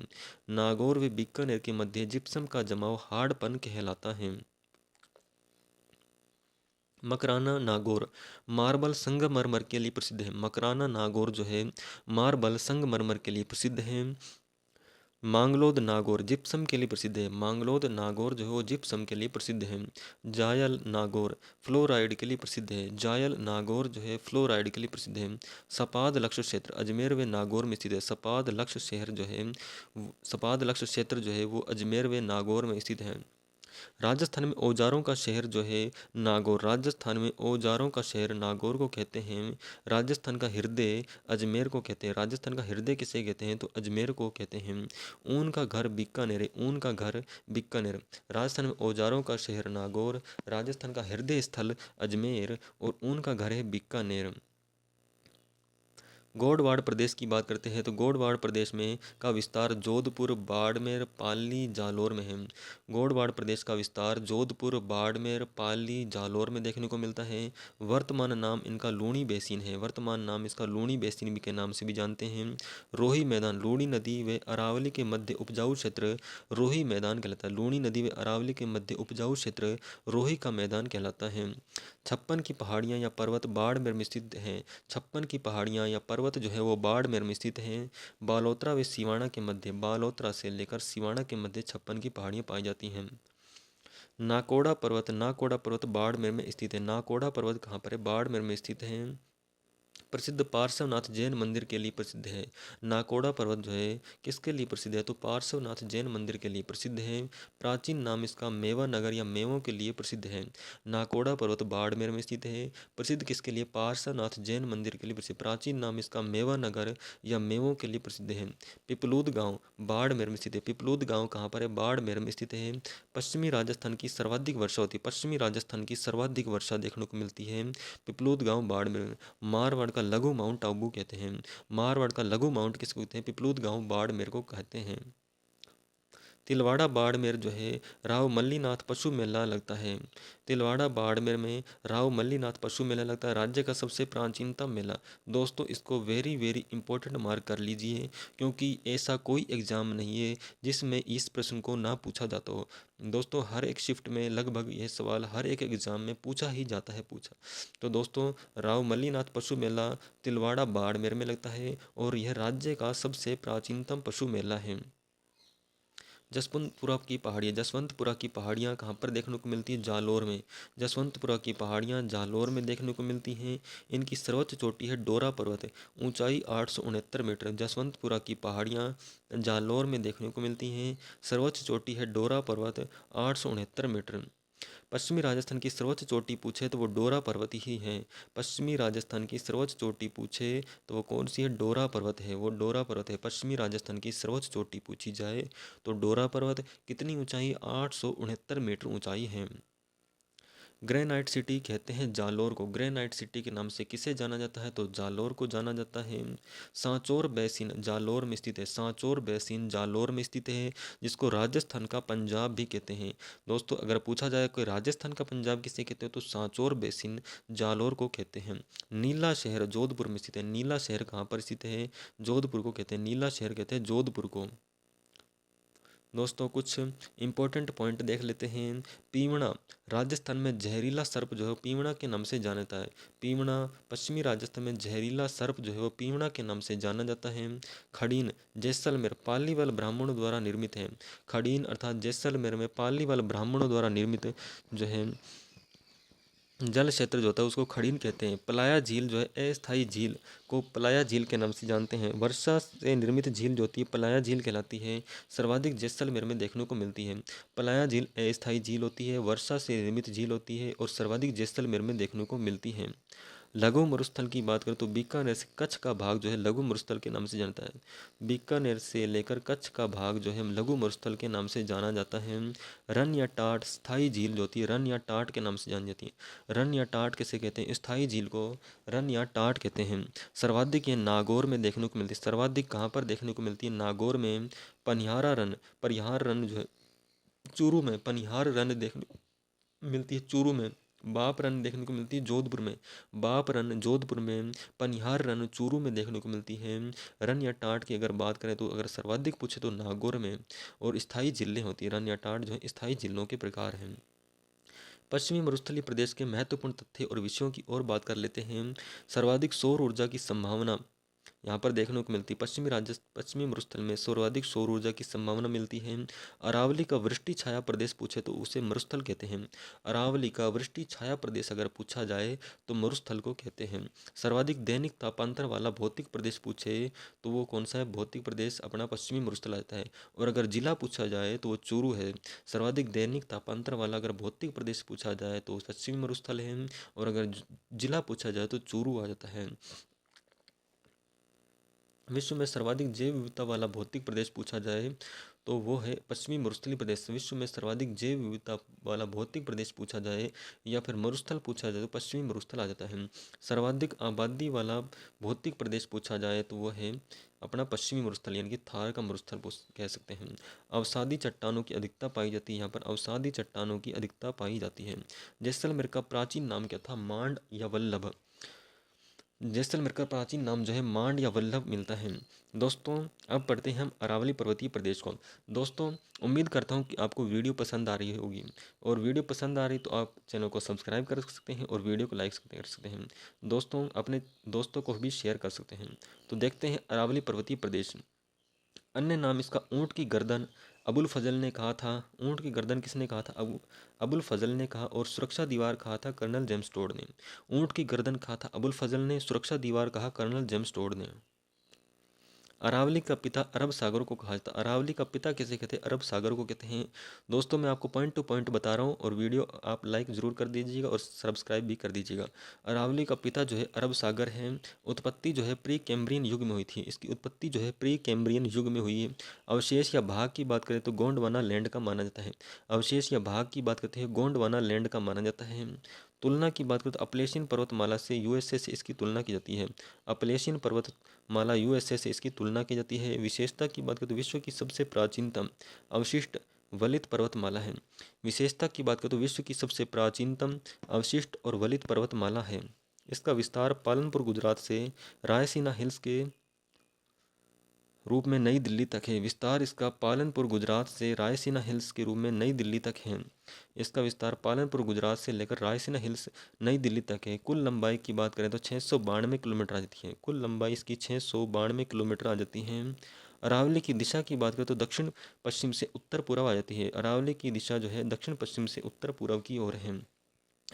S1: नागौर व बीकानेर के मध्य जिप्सम का जमाव हार्डपन कहलाता है। मकराना नागौर मार्बल संगमरमर के लिए प्रसिद्ध है। मकराना नागौर जो है मार्बल संगमरमर के लिए प्रसिद्ध है। मांगलोद नागौर जिप्सम के लिए प्रसिद्ध है। मांगलोद नागौर जो है वो जिप्सम के लिए प्रसिद्ध है। जायल नागौर फ्लोराइड के लिए प्रसिद्ध है। जायल नागौर जो है फ्लोराइड के लिए प्रसिद्ध है। सपाद लक्ष्य क्षेत्र अजमेर व नागौर में स्थित है। सपाद लक्ष्य शहर जो है सपाद लक्ष्य क्षेत्र जो है वो अजमेर व नागौर में स्थित है। राजस्थान में औजारों का शहर जो है नागौर, राजस्थान में औजारों का शहर नागौर को कहते हैं। राजस्थान का हृदय अजमेर को कहते हैं। राजस्थान का हृदय किसे कहते हैं? तो अजमेर को कहते हैं। ऊन का घर बीकानेर है। ऊन का घर बीकानेर। राजस्थान में औजारों का शहर नागौर, राजस्थान का हृदय स्थल अजमेर और ऊन का घर है बीकानेर। गोडवाड़ प्रदेश की बात करते हैं तो गोडवाड़ प्रदेश में का विस्तार जोधपुर, बाड़मेर, पाली, जालौर में है। गोडवाड़ प्रदेश का विस्तार जोधपुर, बाड़मेर, पाली, जालौर में देखने को मिलता है। वर्तमान नाम इनका लूणी बेसिन है। वर्तमान नाम इसका लूणी बेसिन भी के नाम से भी जानते हैं। रोही मैदान, लूणी नदी व अरावली के मध्य उपजाऊ क्षेत्र रोही मैदान कहलाता है। लूणी नदी व अरावली के मध्य उपजाऊ क्षेत्र रोही का मैदान कहलाता है। 56 की पहाड़ियाँ या पर्वत बाड़मेर में स्थित हैं। 56 की पहाड़ियाँ या पर्वत पर्वत जो है वो बाड़मेर में स्थित है। बालोतरा व सिवाना के मध्य, बालोतरा से लेकर सिवाना के मध्य 56 की पहाड़ियाँ पाई जाती हैं। नाकोड़ा पर्वत, नाकोड़ा पर्वत बाड़मेर में स्थित है। नाकोड़ा पर्वत कहाँ पर है? बाड़मेर में स्थित है। प्रसिद्ध पार्श्वनाथ जैन मंदिर के लिए प्रसिद्ध है। नाकोड़ा पर्वत जो है किसके लिए प्रसिद्ध है? तो पार्श्वनाथ जैन मंदिर के लिए प्रसिद्ध है। प्राचीन नाम इसका मेवा नगर या मेवों के लिए प्रसिद्ध है। नाकोड़ा पर्वत बाड़मेर में स्थित है। प्रसिद्ध किसके लिए? पार्श्वनाथ जैन मंदिर के लिए प्रसिद्ध। प्राचीन नाम इसका मेवा नगर या मेवों के लिए प्रसिद्ध है। पिपलूद गाँव बाड़मेर में स्थित है। पिपलूद गाँव कहाँ पर है? बाड़मेर में स्थित है। पश्चिमी राजस्थान की सर्वाधिक वर्षा होती है। पश्चिमी राजस्थान की सर्वाधिक वर्षा देखने को मिलती है पिपलूद गाँव बाड़मेर में। मारवाड़ का लघु माउंट आबू कहते हैं। मारवाड़ का लघु माउंट किसको कहते हैं? पिपलूद गाँव बाड़मेर को कहते हैं। तिलवाड़ा बाड़मेर जो है राव मल्लीनाथ पशु मेला लगता है। तिलवाड़ा बाड़मेर में राव मल्लीनाथ पशु मेला लगता है, राज्य का सबसे प्राचीनतम मेला। दोस्तों इसको वेरी वेरी इंपॉर्टेंट मार्क कर लीजिए, क्योंकि ऐसा कोई एग्ज़ाम नहीं है जिसमें इस प्रश्न को ना पूछा जाता हो। दोस्तों हर एक शिफ्ट में लगभग यह सवाल हर एक एग्ज़ाम में पूछा ही जाता है पूछा। तो दोस्तों राव मल्लीनाथ पशु मेला तिलवाड़ा बाड़मेर में लगता है और यह राज्य का सबसे प्राचीनतम पशु मेला है। जसवंतपुरा की पहाड़ियाँ, जसवंतपुरा की पहाड़ियाँ कहाँ पर देखने को मिलती है? जालोर में। जसवंतपुरा की पहाड़ियाँ जालोर में देखने को मिलती हैं। इनकी सर्वोच्च चोटी है डोरा पर्वत है, ऊंचाई 869 मीटर। जसवंतपुरा की पहाड़ियाँ जालोर में देखने को मिलती हैं। सर्वोच्च चोटी है डोरा पर्वत 869 मीटर। पश्चिमी राजस्थान की सर्वोच्च चोटी पूछे तो वो डोरा पर्वत ही है। पश्चिमी राजस्थान की सर्वोच्च चोटी पूछे तो वो कौन सी है? डोरा पर्वत है, वो डोरा पर्वत है। पश्चिमी राजस्थान की सर्वोच्च चोटी पूछी जाए तो डोरा पर्वत। कितनी ऊंचाई? 869 मीटर ऊंचाई है। ग्रेनाइट सिटी कहते हैं जालोर को। ग्रेनाइट सिटी के नाम से किसे जाना जाता है? तो जालोर को जाना जाता है। सांचौर बेसिन जालोर में स्थित है। सांचौर बेसिन जालोर में स्थित है, जिसको राजस्थान का पंजाब भी कहते हैं। दोस्तों अगर पूछा जाए कोई राजस्थान का पंजाब किसे कहते हैं तो सांचौर बेसिन जालोर को कहते हैं। नीला शहर जोधपुर में स्थित है। नीला शहर कहाँ पर स्थित है? जोधपुर को कहते हैं। नीला शहर कहते हैं जोधपुर को। दोस्तों कुछ इंपॉर्टेंट पॉइंट देख लेते हैं। पीवणा राजस्थान में जहरीला सर्प जो है पीवणा के नाम से जाना जाता है। पीवणा पश्चिमी राजस्थान में जहरीला सर्प जो है वो पीवणा के नाम से जाना जाता है। खड़ीन जैसलमेर पालीवाल ब्राह्मणों द्वारा निर्मित है। खड़ीन अर्थात जैसलमेर में पालीवाल ब्राह्मणों द्वारा निर्मित जो है जल क्षेत्र जो होता है उसको खड़ीन कहते हैं। पलाया झील जो है अस्थायी झील को पलाया झील के नाम से जानते हैं। वर्षा से निर्मित झील जो होती है पलाया झील कहलाती है। सर्वाधिक जैसलमेर में देखने को मिलती है। पलाया झील अस्थायी झील होती है, वर्षा से निर्मित झील होती है और सर्वाधिक जैसलमेर में देखने को मिलती है। लघु मरुस्थल की बात करें तो बीकानेर से कच्छ का भाग जो है लघु मरुस्थल के नाम से जानता है। बीकानेर से लेकर कच्छ का भाग जो है लघु मरुस्थल के नाम से जाना जाता है। रन या टाट स्थायी झील जो होती है रन या टाट के नाम से जानी जाती है। रन या टाट किसे कहते हैं? स्थायी झील को रन या टाट कहते हैं। सर्वाधिक ये नागौर में देखने को मिलती है। सर्वाधिक कहाँ पर देखने को मिलती है? नागौर में। पनिहारा रन परिहार रन जो है चूरू में। पनिहार रन देखने मिलती है चूरू में। बाप रन देखने को मिलती है जोधपुर में। बाप रन जोधपुर में, पनिहार रन चूरू में देखने को मिलती है। रन या टाट की अगर बात करें तो अगर सर्वाधिक पूछे तो नागौर में। और स्थायी झीलें होती है रन या टाट जो है स्थायी झीलों के प्रकार हैं। पश्चिमी मरुस्थलीय प्रदेश के महत्वपूर्ण तथ्य और विषयों की ओर बात कर लेते हैं। सर्वाधिक सौर ऊर्जा की संभावना यहाँ पर देखने को मिलती है। पश्चिमी मरुस्थल में सर्वाधिक सौर ऊर्जा की संभावना मिलती है। अरावली का वृष्टि छाया प्रदेश पूछे तो उसे मरुस्थल कहते हैं। अरावली का वृष्टि छाया प्रदेश अगर पूछा जाए तो मरुस्थल को कहते हैं। सर्वाधिक दैनिक तापांतर वाला भौतिक प्रदेश पूछे तो वो कौन सा है? भौतिक प्रदेश अपना पश्चिमी मरुस्थल आता है। और अगर जिला पूछा जाए तो वो चूरू है। सर्वाधिक दैनिक तापांतर वाला अगर भौतिक प्रदेश पूछा जाए तो पश्चिमी मरुस्थल है। और अगर जिला पूछा जाए तो चूरू आ जाता है। विश्व में सर्वाधिक जैव विविधता वाला भौतिक प्रदेश पूछा जाए तो वो है पश्चिमी मरुस्थलीय प्रदेश। विश्व में सर्वाधिक जैव विविधता वाला भौतिक प्रदेश पूछा जाए या फिर मरुस्थल पूछा जाए तो पश्चिमी मरुस्थल आ जाता है। सर्वाधिक आबादी वाला भौतिक प्रदेश पूछा जाए तो वो है अपना पश्चिमी मरुस्थल यानी कि थार का मरुस्थल कह सकते हैं। अवसादी चट्टानों की अधिकता पाई जाती है। यहाँ पर अवसादी चट्टानों की अधिकता पाई जाती है। जैसलमेर का प्राचीन नाम क्या था? मांड या वल्लभ। जैसलमेर का प्राचीन नाम जो है मांड या वल्लभ मिलता है। दोस्तों अब पढ़ते हैं हम अरावली पर्वतीय प्रदेश को। दोस्तों उम्मीद करता हूँ कि आपको वीडियो पसंद आ रही होगी, और वीडियो पसंद आ रही तो आप चैनल को सब्सक्राइब कर सकते हैं और वीडियो को लाइक कर सकते हैं। दोस्तों अपने दोस्तों को भी शेयर कर सकते हैं। तो देखते हैं अरावली पर्वतीय प्रदेश। अन्य नाम इसका ऊँट की गर्दन, अबुल फजल ने कहा था। ऊँट की गर्दन किसने कहा था? अबुल फजल ने कहा। और सुरक्षा दीवार कहा था कर्नल जेम्स टोड ने। ऊँट की गर्दन कहा था अबुल फजल ने, सुरक्षा दीवार कहा कर्नल जेम्स टोड ने। अरावली का पिता अरब सागर को कहा जाता है। अरावली का पिता किसे कहते हैं? अरब सागर को कहते हैं। दोस्तों मैं आपको पॉइंट टू पॉइंट बता रहा हूँ, और वीडियो आप लाइक ज़रूर कर दीजिएगा और सब्सक्राइब भी कर दीजिएगा। अरावली का पिता जो है अरब सागर है। उत्पत्ति जो है प्री कैम्ब्रियन युग में हुई थी। इसकी उत्पत्ति जो है प्री कैम्ब्रियन युग में हुई है। अवशेष या भाग की बात करें तो गोंडवाना लैंड का माना जाता है। अवशेष या भाग की बात करते हैं गोंडवाना लैंड का माना जाता है। तुलना की बात करें तो अपलेशियन पर्वतमाला से यूएसए से इसकी तुलना की जाती है। अपलेशियन पर्वतमाला यूएसए से इसकी तुलना की जाती है। विशेषता की बात करें तो विश्व की सबसे प्राचीनतम अवशिष्ट वलित पर्वतमाला है। विशेषता की बात करें तो विश्व की सबसे प्राचीनतम अवशिष्ट और वलित पर्वतमाला है। इसका विस्तार पालनपुर गुजरात से रायसीना हिल्स के रूप में नई दिल्ली तक है। विस्तार इसका पालनपुर गुजरात से रायसीना हिल्स के रूप में नई दिल्ली तक है। इसका विस्तार पालनपुर गुजरात से लेकर रायसीना हिल्स नई दिल्ली तक है। कुल लंबाई की बात करें तो 692 किलोमीटर आ जाती है। कुल लंबाई इसकी 692 किलोमीटर आ जाती है। अरावली की दिशा की बात करें तो दक्षिण पश्चिम से उत्तर पूर्व आ जाती है। अरावली की दिशा जो है दक्षिण पश्चिम से उत्तर पूर्व की ओर है।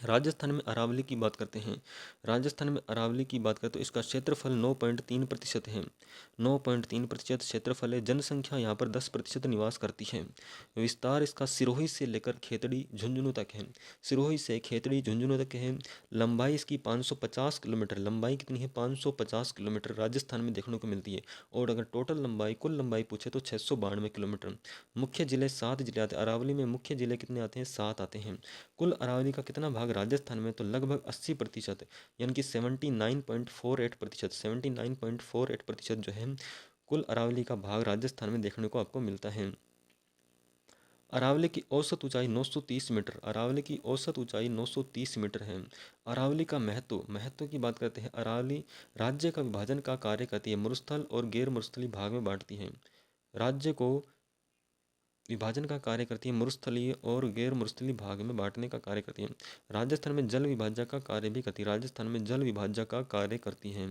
S1: राजस्थान में अरावली की बात करते हैं। राजस्थान में अरावली की बात करें तो इसका क्षेत्रफल 9.3% है। 9.3% क्षेत्रफल है। जनसंख्या यहाँ पर 10% निवास करती है। विस्तार इसका सिरोही से लेकर खेतड़ी झुंझुनू तक है। सिरोही से खेतड़ी झुंझुनू तक है। लंबाई इसकी 550 किलोमीटर। लंबाई कितनी है? 550 किलोमीटर राजस्थान में देखने को मिलती है। और अगर टोटल लंबाई कुल लंबाई पूछे तो 692 किलोमीटर। मुख्य जिले 7 जिले आते हैं। अरावली में मुख्य जिले कितने आते हैं? 7 आते हैं। कुल अरावली का कितना भाग राजस्थान में? तो लगभग 80%, यानी कि 79.48%। 79.48% जो है कुल अरावली का भाग राजस्थान में देखने को आपको मिलता है। अरावली की औसत ऊंचाई 930 मीटर। अरावली की औसत ऊंचाई 930 मीटर है। अरावली का महत्व की बात करते हैं। अरावली राज्य का विभाजन का कार्य करती है। मरुस्थल और गैर मरुस्थलीय भाग में बांटती है। राज्य को विभाजन का कार्य करती है। मरुस्थलीय और गैर मरुस्थलीय भाग में बांटने का कार्य करती है। राजस्थान में जल विभाज्य का कार्य भी करती है। राजस्थान में जल विभाज्य का कार्य करती है।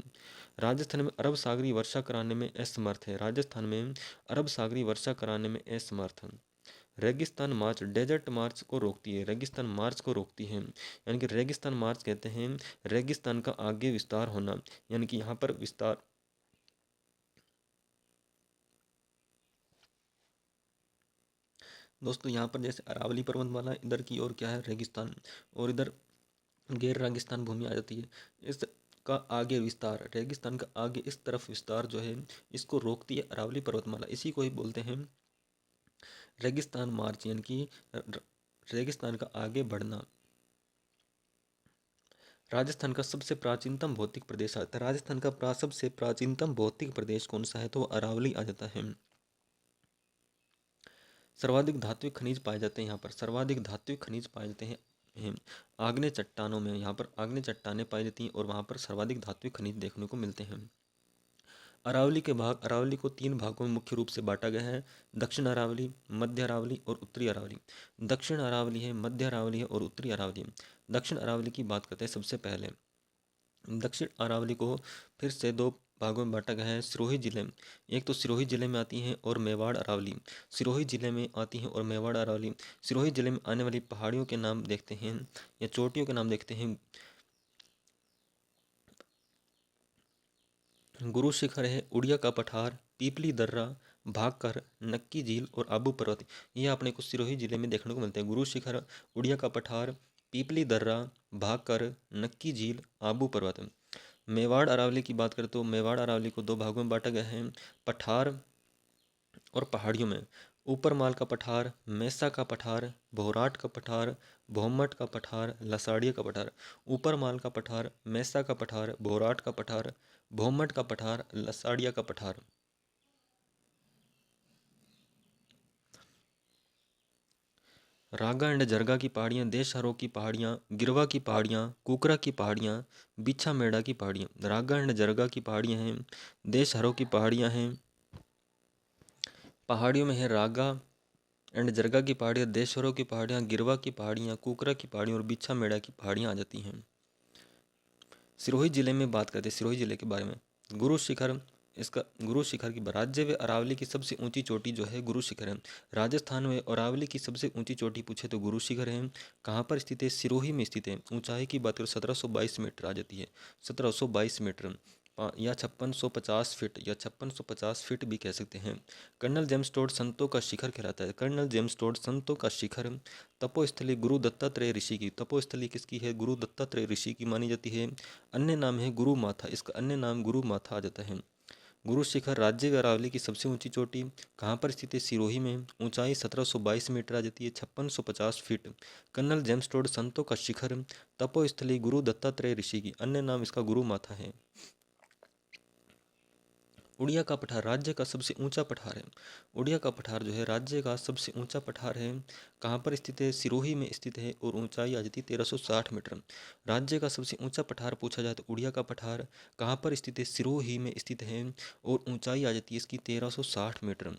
S1: राजस्थान में अरब सागरी वर्षा कराने में असमर्थ है। राजस्थान में अरब सागरी वर्षा कराने में असमर्थ है। रेगिस्तान मार्च डेजर्ट मार्च को रोकती है। रेगिस्तान मार्च को रोकती है, यानी कि रेगिस्तान मार्च कहते हैं रेगिस्तान का आगे विस्तार होना, यानी कि यहाँ पर विस्तार। दोस्तों यहाँ पर जैसे अरावली पर्वतमाला, इधर की ओर क्या है? रेगिस्तान, और इधर गैर रेगिस्तान भूमि आ जाती है। इस का आगे विस्तार, रेगिस्तान का आगे इस तरफ विस्तार जो है इसको रोकती है अरावली पर्वतमाला। इसी को ही बोलते हैं रेगिस्तान मार्च, यानी कि रेगिस्तान का आगे बढ़ना। राजस्थान का सबसे प्राचीनतम भौतिक प्रदेश आता है। राजस्थान का सबसे प्राचीनतम भौतिक प्रदेश कौन सा है? तो वो अरावली आ जाता है। सर्वाधिक धात्विक खनिज पाए जाते हैं यहाँ पर। सर्वाधिक धात्विक खनिज पाए जाते हैं आग्नेय चट्टानों में। यहाँ पर आग्नेय चट्टानें पाई जाती हैं और वहाँ पर सर्वाधिक धात्विक खनिज देखने को मिलते हैं। अरावली को 3 भागों में मुख्य रूप से बांटा गया है। दक्षिण अरावली, मध्य अरावली और उत्तरी अरावली। दक्षिण अरावली है, मध्य अरावली है और उत्तरी अरावली है। दक्षिण अरावली की बात करते हैं सबसे पहले। दक्षिण अरावली को फिर से 2 भागों में बांटा गया है। सिरोही जिले में, एक तो सिरोही जिले में आती हैं और मेवाड़ अरावली। सिरोही जिले में आती हैं और मेवाड़ अरावली। सिरोही जिले में आने वाली पहाड़ियों के नाम देखते हैं या चोटियों के नाम देखते हैं। गुरु शिखर है, उड़िया का पठार, पीपली दर्रा, भागकर, नक्की झील और आबू पर्वत। ये अपने को सिरोही जिले में देखने को मिलते हैं। गुरु शिखर, उड़िया का पठार, पीपली दर्रा, भागकर, नक्की झील, आबू पर्वत। मेवाड़ अरावली की बात करें तो मेवाड़ अरावली को 2 भागों में बांटा गया है, पठार और पहाड़ियों में। ऊपर माल का पठार, मैसा का पठार, भोराट का पठार, भोमट का पठार, लसाड़िया का पठार। ऊपर माल का पठार, मैसा का पठार, भोराट का पठार, भोमट का पठार, लसाड़िया का पठार। रागा एंड जरगा की पहाड़ियाँ, देशहरों की पहाड़ियाँ, गिरवा की पहाड़ियाँ, कुकरा की पहाड़ियाँ, बिच्छा मेड़ा की पहाड़ियाँ। रागा एंड जरगा की पहाड़ियाँ हैं, देशहरों की पहाड़ियाँ हैं। पहाड़ियों में है रागा एंड जरगा की पहाड़ियाँ, देशहरों की पहाड़ियाँ, गिरवा की पहाड़ियाँ, कुकरा की पहाड़ियाँ और बिच्छा मेड़ा की पहाड़ियाँ आ जाती हैं। सिरोही जिले में बात करते हैं, सिरोही जिले के बारे में। गुरु शिखर, इसका गुरु शिखर की राज्य व अरावली की सबसे ऊंची चोटी जो है गुरु शिखर है। राजस्थान में अरावली की सबसे ऊंची चोटी पूछे तो गुरु शिखर है। कहाँ पर स्थित है? सिरोही में स्थित है। ऊंचाई की बात करें 1722 मीटर आ जाती है, 1722 मीटर या 5650 फीट या 5650 फीट भी कह सकते हैं। कर्नल जेम्स टोड संतों का शिखर कहलाता है। कर्नल जेम्स टोड संतों का शिखर। तपोस्थली गुरु दत्तात्रेय ऋषि की, तपोस्थली किसकी है? गुरु दत्तात्रेय ऋषि की मानी जाती है। अन्य नाम है गुरु माथा, इसका अन्य नाम गुरु माथा आ जाता है। गुरु शिखर राज्य अरावली की सबसे ऊंची चोटी कहाँ पर स्थित है? सिरोही में। ऊंचाई 1722 मीटर आ जाती है, 5650 फीट। कर्नल जेम्स टोड संतों का शिखर। तपोस्थली गुरु दत्तात्रेय ऋषि की, अन्य नाम इसका गुरु माथा है। उड़िया का पठार राज्य का सबसे ऊंचा पठार है। उड़िया का पठार जो है राज्य का सबसे ऊंचा पठार है। कहाँ पर स्थित है? सिरोही में स्थित है और ऊंचाई आ जाती है 1360 मीटर। राज्य का सबसे ऊंचा पठार पूछा जाए तो उड़िया का पठार कहाँ पर स्थित है? सिरोही में स्थित है और ऊंचाई आ जाती है इसकी 1360 मीटर।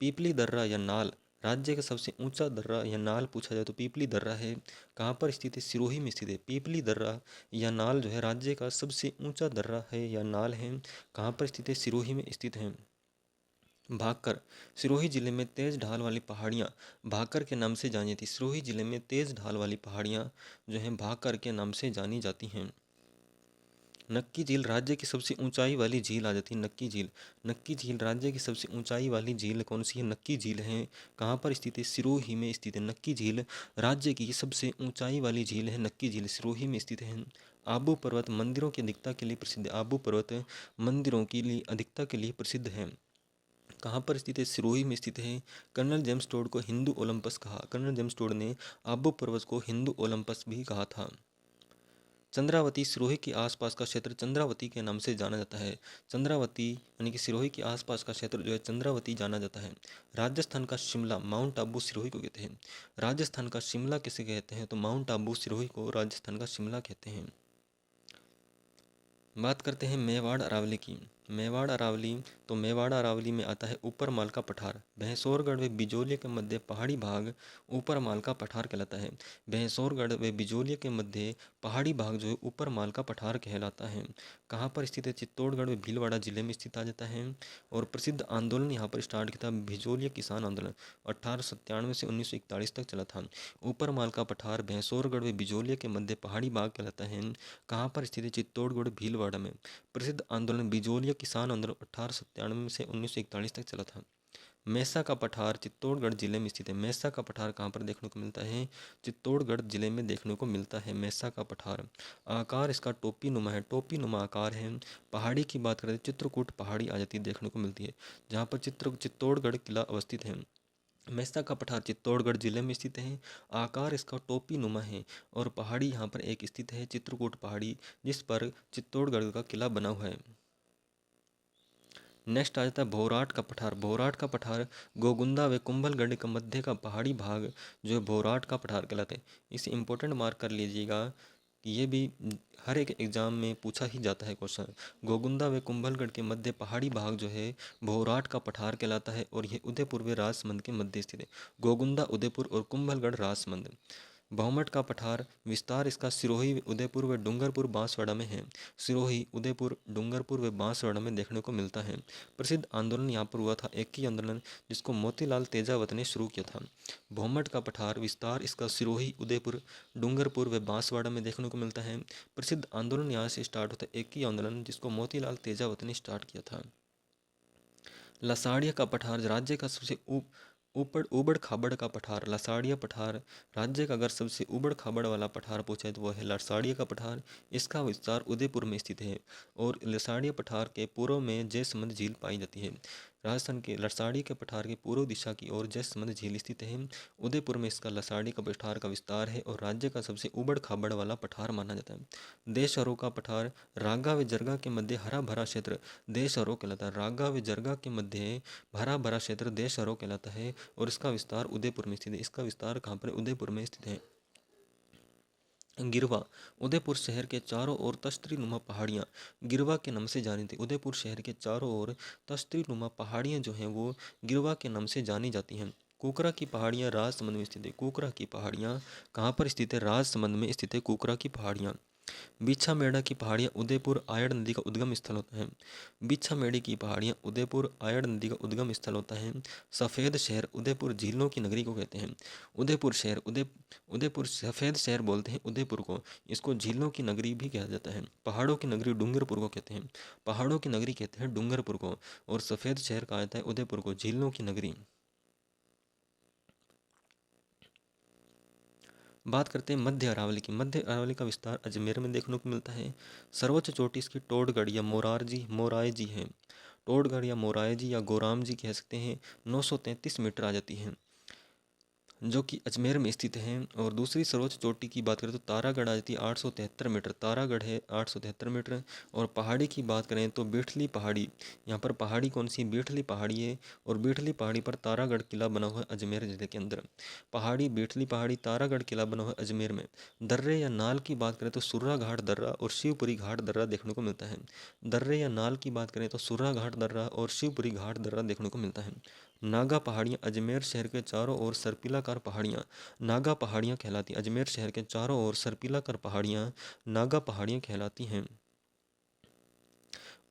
S1: पीपली दर्रा या नाल, राज्य का सबसे ऊंचा दर्रा या नाल पूछा जाए तो पीपली दर्रा है। कहाँ पर स्थित है? सिरोही में स्थित है। पीपली दर्रा या नाल जो है राज्य का सबसे ऊंचा दर्रा है या नाल है। कहाँ पर स्थित है? सिरोही में स्थित है। भाकर, सिरोही जिले में तेज ढाल वाली पहाड़ियाँ भाकर के नाम से जानी जाती। सिरोही जिले में तेज ढाल वाली पहाड़ियाँ जो हैं भाकर के नाम से जानी जाती हैं। नक्की झील राज्य की सबसे ऊंचाई वाली झील आ जाती है। नक्की झील, नक्की झील राज्य की सबसे ऊंचाई वाली झील कौन सी है? नक्की झील है। कहाँ पर स्थित है? सिरोही में स्थित है। नक्की झील राज्य की सबसे ऊंचाई वाली झील है। नक्की झील सिरोही में स्थित है। आबू पर्वत मंदिरों की अधिकता के लिए प्रसिद्ध है। आबू पर्वत मंदिरों के लिए अधिकता के लिए प्रसिद्ध है। कहाँ पर स्थित है? सिरोही में स्थित है। कर्नल जेम्स टोड को हिंदू ओलंपस कहा। कर्नल जेम्स टोड ने आबू पर्वत को हिंदू ओलंपस भी कहा था। चंद्रावती सिरोही के आसपास का क्षेत्र चंद्रावती के नाम से जाना जाता है। चंद्रावती यानी कि सिरोही के आसपास का क्षेत्र जो है चंद्रावती जाना जाता है। राजस्थान का शिमला माउंट आबू सिरोही को कहते हैं। राजस्थान का शिमला किसे कहते हैं? तो माउंट आबू सिरोही को राजस्थान का शिमला कहते हैं। बात करते हैं मेवाड़ अरावली की। मेवाड़ अरावली, तो मेवाड़ अरावली में आता है ऊपर माल का पठार। भैंसोरगढ़ व बिजोलिया के मध्य पहाड़ी भाग ऊपर माल का पठार कहलाता है। भैंसोरगढ़ व बिजोलिया के मध्य पहाड़ी भाग जो है ऊपर माल का पठार कहलाता है। कहाँ पर स्थित है? चित्तौड़गढ़ व भीलवाड़ा जिले में स्थित आ जाता है। और प्रसिद्ध आंदोलन यहाँ पर स्टार्ट किया था भिजोलिया किसान आंदोलन, 1897 से 1941 तक चला था। ऊपर माल का पठार भैंसोरगढ़ व बिजोलिया के मध्य पहाड़ी भाग कहलाता है। कहाँ पर स्थित है? चित्तौड़गढ़ भीलवाड़ा में। प्रसिद्ध आंदोलन बिजोलिया किसान आंदोलन 1897 से 1941 तक चला था। मैसा का पठार चित्तौड़गढ़ जिले में स्थित है। मैसा का पठार कहाँ पर देखने को मिलता है? चित्तौड़गढ़ जिले में देखने को मिलता है मैसा का पठार। आकार इसका टोपी नुमा है, टोपी नुमा आकार है। पहाड़ी की बात करें तो चित्रकूट पहाड़ी आ जाती है, देखने को मिलती है, जहाँ पर चित्तौड़गढ़ किला अवस्थित है। मैसा का पठार चित्तौड़गढ़ जिले में स्थित है। आकार इसका टोपी नुमा है और पहाड़ी यहाँ पर एक स्थित है चित्रकूट पहाड़ी, जिस पर चित्तौड़गढ़ का किला बना हुआ है। नेक्स्ट आ जाता है भोराट का पठार। भोराट का पठार गोगुंदा व कुंभलगढ़ के मध्य का पहाड़ी भाग जो है भोराट का पठार कहलाते हैं। इसे इंपॉर्टेंट मार्क कर लीजिएगा, ये भी हर एक एग्जाम में पूछा ही जाता है क्वेश्चन। गोगुंदा व कुंभलगढ़ के मध्य पहाड़ी भाग जो है भोराट का पठार कहलाता है और यह उदयपुर व राजसमंद के मध्य स्थित है। गोगुंदा उदयपुर और कुंभलगढ़ राजसमंद। बहुमठ का पठार विस्तार इसका सिरोही उदयपुर व डूंगरपुर बांसवाड़ा में है। सिरोही उदयपुर डूंगरपुर व बांसवाड़ा में देखने को मिलता है। प्रसिद्ध आंदोलन यहाँ पर हुआ था एक ही आंदोलन, जिसको मोतीलाल तेजावत ने शुरू किया था। बहुमठ का पठार विस्तार इसका सिरोही उदयपुर डूंगरपुर व बांसवाड़ा में देखने को मिलता है। प्रसिद्ध आंदोलन यहाँ से स्टार्ट होता है, एक ही आंदोलन जिसको मोतीलाल तेजावत ने स्टार्ट किया था। लसाड़िया का पठार राज्य का सबसे ऊबड़ खाबड़ का पठार। लसाड़िया पठार राज्य का अगर सबसे ऊबड़ खाबड़ वाला पठार पूछे तो वह है लसाड़िया का पठार। इसका विस्तार उदयपुर में स्थित है और लसाड़िया पठार के पूर्व में जयसमंद झील पाई जाती है। राजस्थान के लसाड़ी के पठार के पूर्व दिशा की ओर जयसमंद झील स्थित है। उदयपुर में इसका लसाड़ी का पठार का विस्तार है और राज्य का सबसे उबड़ खाबड़ वाला पठार माना जाता है। देशहरों का पठार रागा व जरगा के मध्य हरा भरा क्षेत्र देशहरों कहलाता है। रागा व जरगा के मध्य हरा भरा क्षेत्र देशहरों कहलाता है और इसका विस्तार उदयपुर में स्थित है। इसका विस्तार कहाँ पर? उदयपुर में स्थित है। गिरवा, उदयपुर शहर के चारों ओर तश्तरी नुमा पहाड़ियाँ गिरवा के नाम से जानी थी। उदयपुर शहर के चारों ओर तश्तरी नुमा पहाड़ियाँ जो हैं वो गिरवा के नाम से जानी जाती हैं। कुकरा की पहाड़ियाँ राजसमंद में स्थित है। कुकरा की पहाड़ियाँ कहाँ पर स्थित है? राजसमंद में स्थित है कुकरा की पहाड़ियाँ। बिच्छा मेड़ा की पहाड़ियाँ उदयपुर आयड़ नदी का उद्गम स्थल होता है। बिच्छा मेड़ी की पहाड़ियाँ उदयपुर आयड़ नदी का उद्गम स्थल होता है। सफ़ेद शहर उदयपुर झीलों की नगरी को कहते हैं। उदयपुर शहर उदयपुर सफ़ेद शहर बोलते हैं उदयपुर को। इसको झीलों की नगरी भी कहा जाता है। पहाड़ों की नगरी डूंगरपुर को कहते हैं। पहाड़ों की नगरी कहते हैं डूंगरपुर को और सफ़ेद शहर कहा जाता है उदयपुर को, झीलों की नगरी। बात करते हैं मध्य अरावली की। मध्य अरावली का विस्तार अजमेर में देखने को मिलता है। सर्वोच्च चोटी इसकी टोडगढ़ या मोरार जी है। टोडगढ़ या मोराय जी या गोराम जी कह सकते हैं। 933 मीटर आ जाती है जो कि अजमेर में स्थित है। और दूसरी सर्वोच्च चोटी की बात करें तो तारागढ़ आ जाती है 873 मीटर। तारागढ़ है 873 मीटर। और पहाड़ी की बात करें तो बीठली पहाड़ी, यहाँ पर पहाड़ी कौन सी? बीठली पहाड़ी है और बीठली पहाड़ी पर तारागढ़ किला बना हुआ है अजमेर जिले के अंदर। पहाड़ी बीठली पहाड़ी तारागढ़ किला बना हुआ है अजमेर में। दर्रे या नाल की बात करें तो सुर्रा घाट दर्रा और शिवपुरी घाट दर्रा देखने को मिलता है। दर्रे या नाल की बात करें तो सुर्रा घाट दर्रा और शिवपुरी घाट दर्रा देखने को मिलता है। नागा पहाड़ियाँ अजमेर शहर के चारों ओर सर्पिलाकार पहाड़ियाँ नागा पहाड़ियाँ कहलाती हैं। अजमेर शहर के चारों ओर सर्पिलाकार पहाड़ियाँ नागा पहाड़ियाँ कहलाती हैं।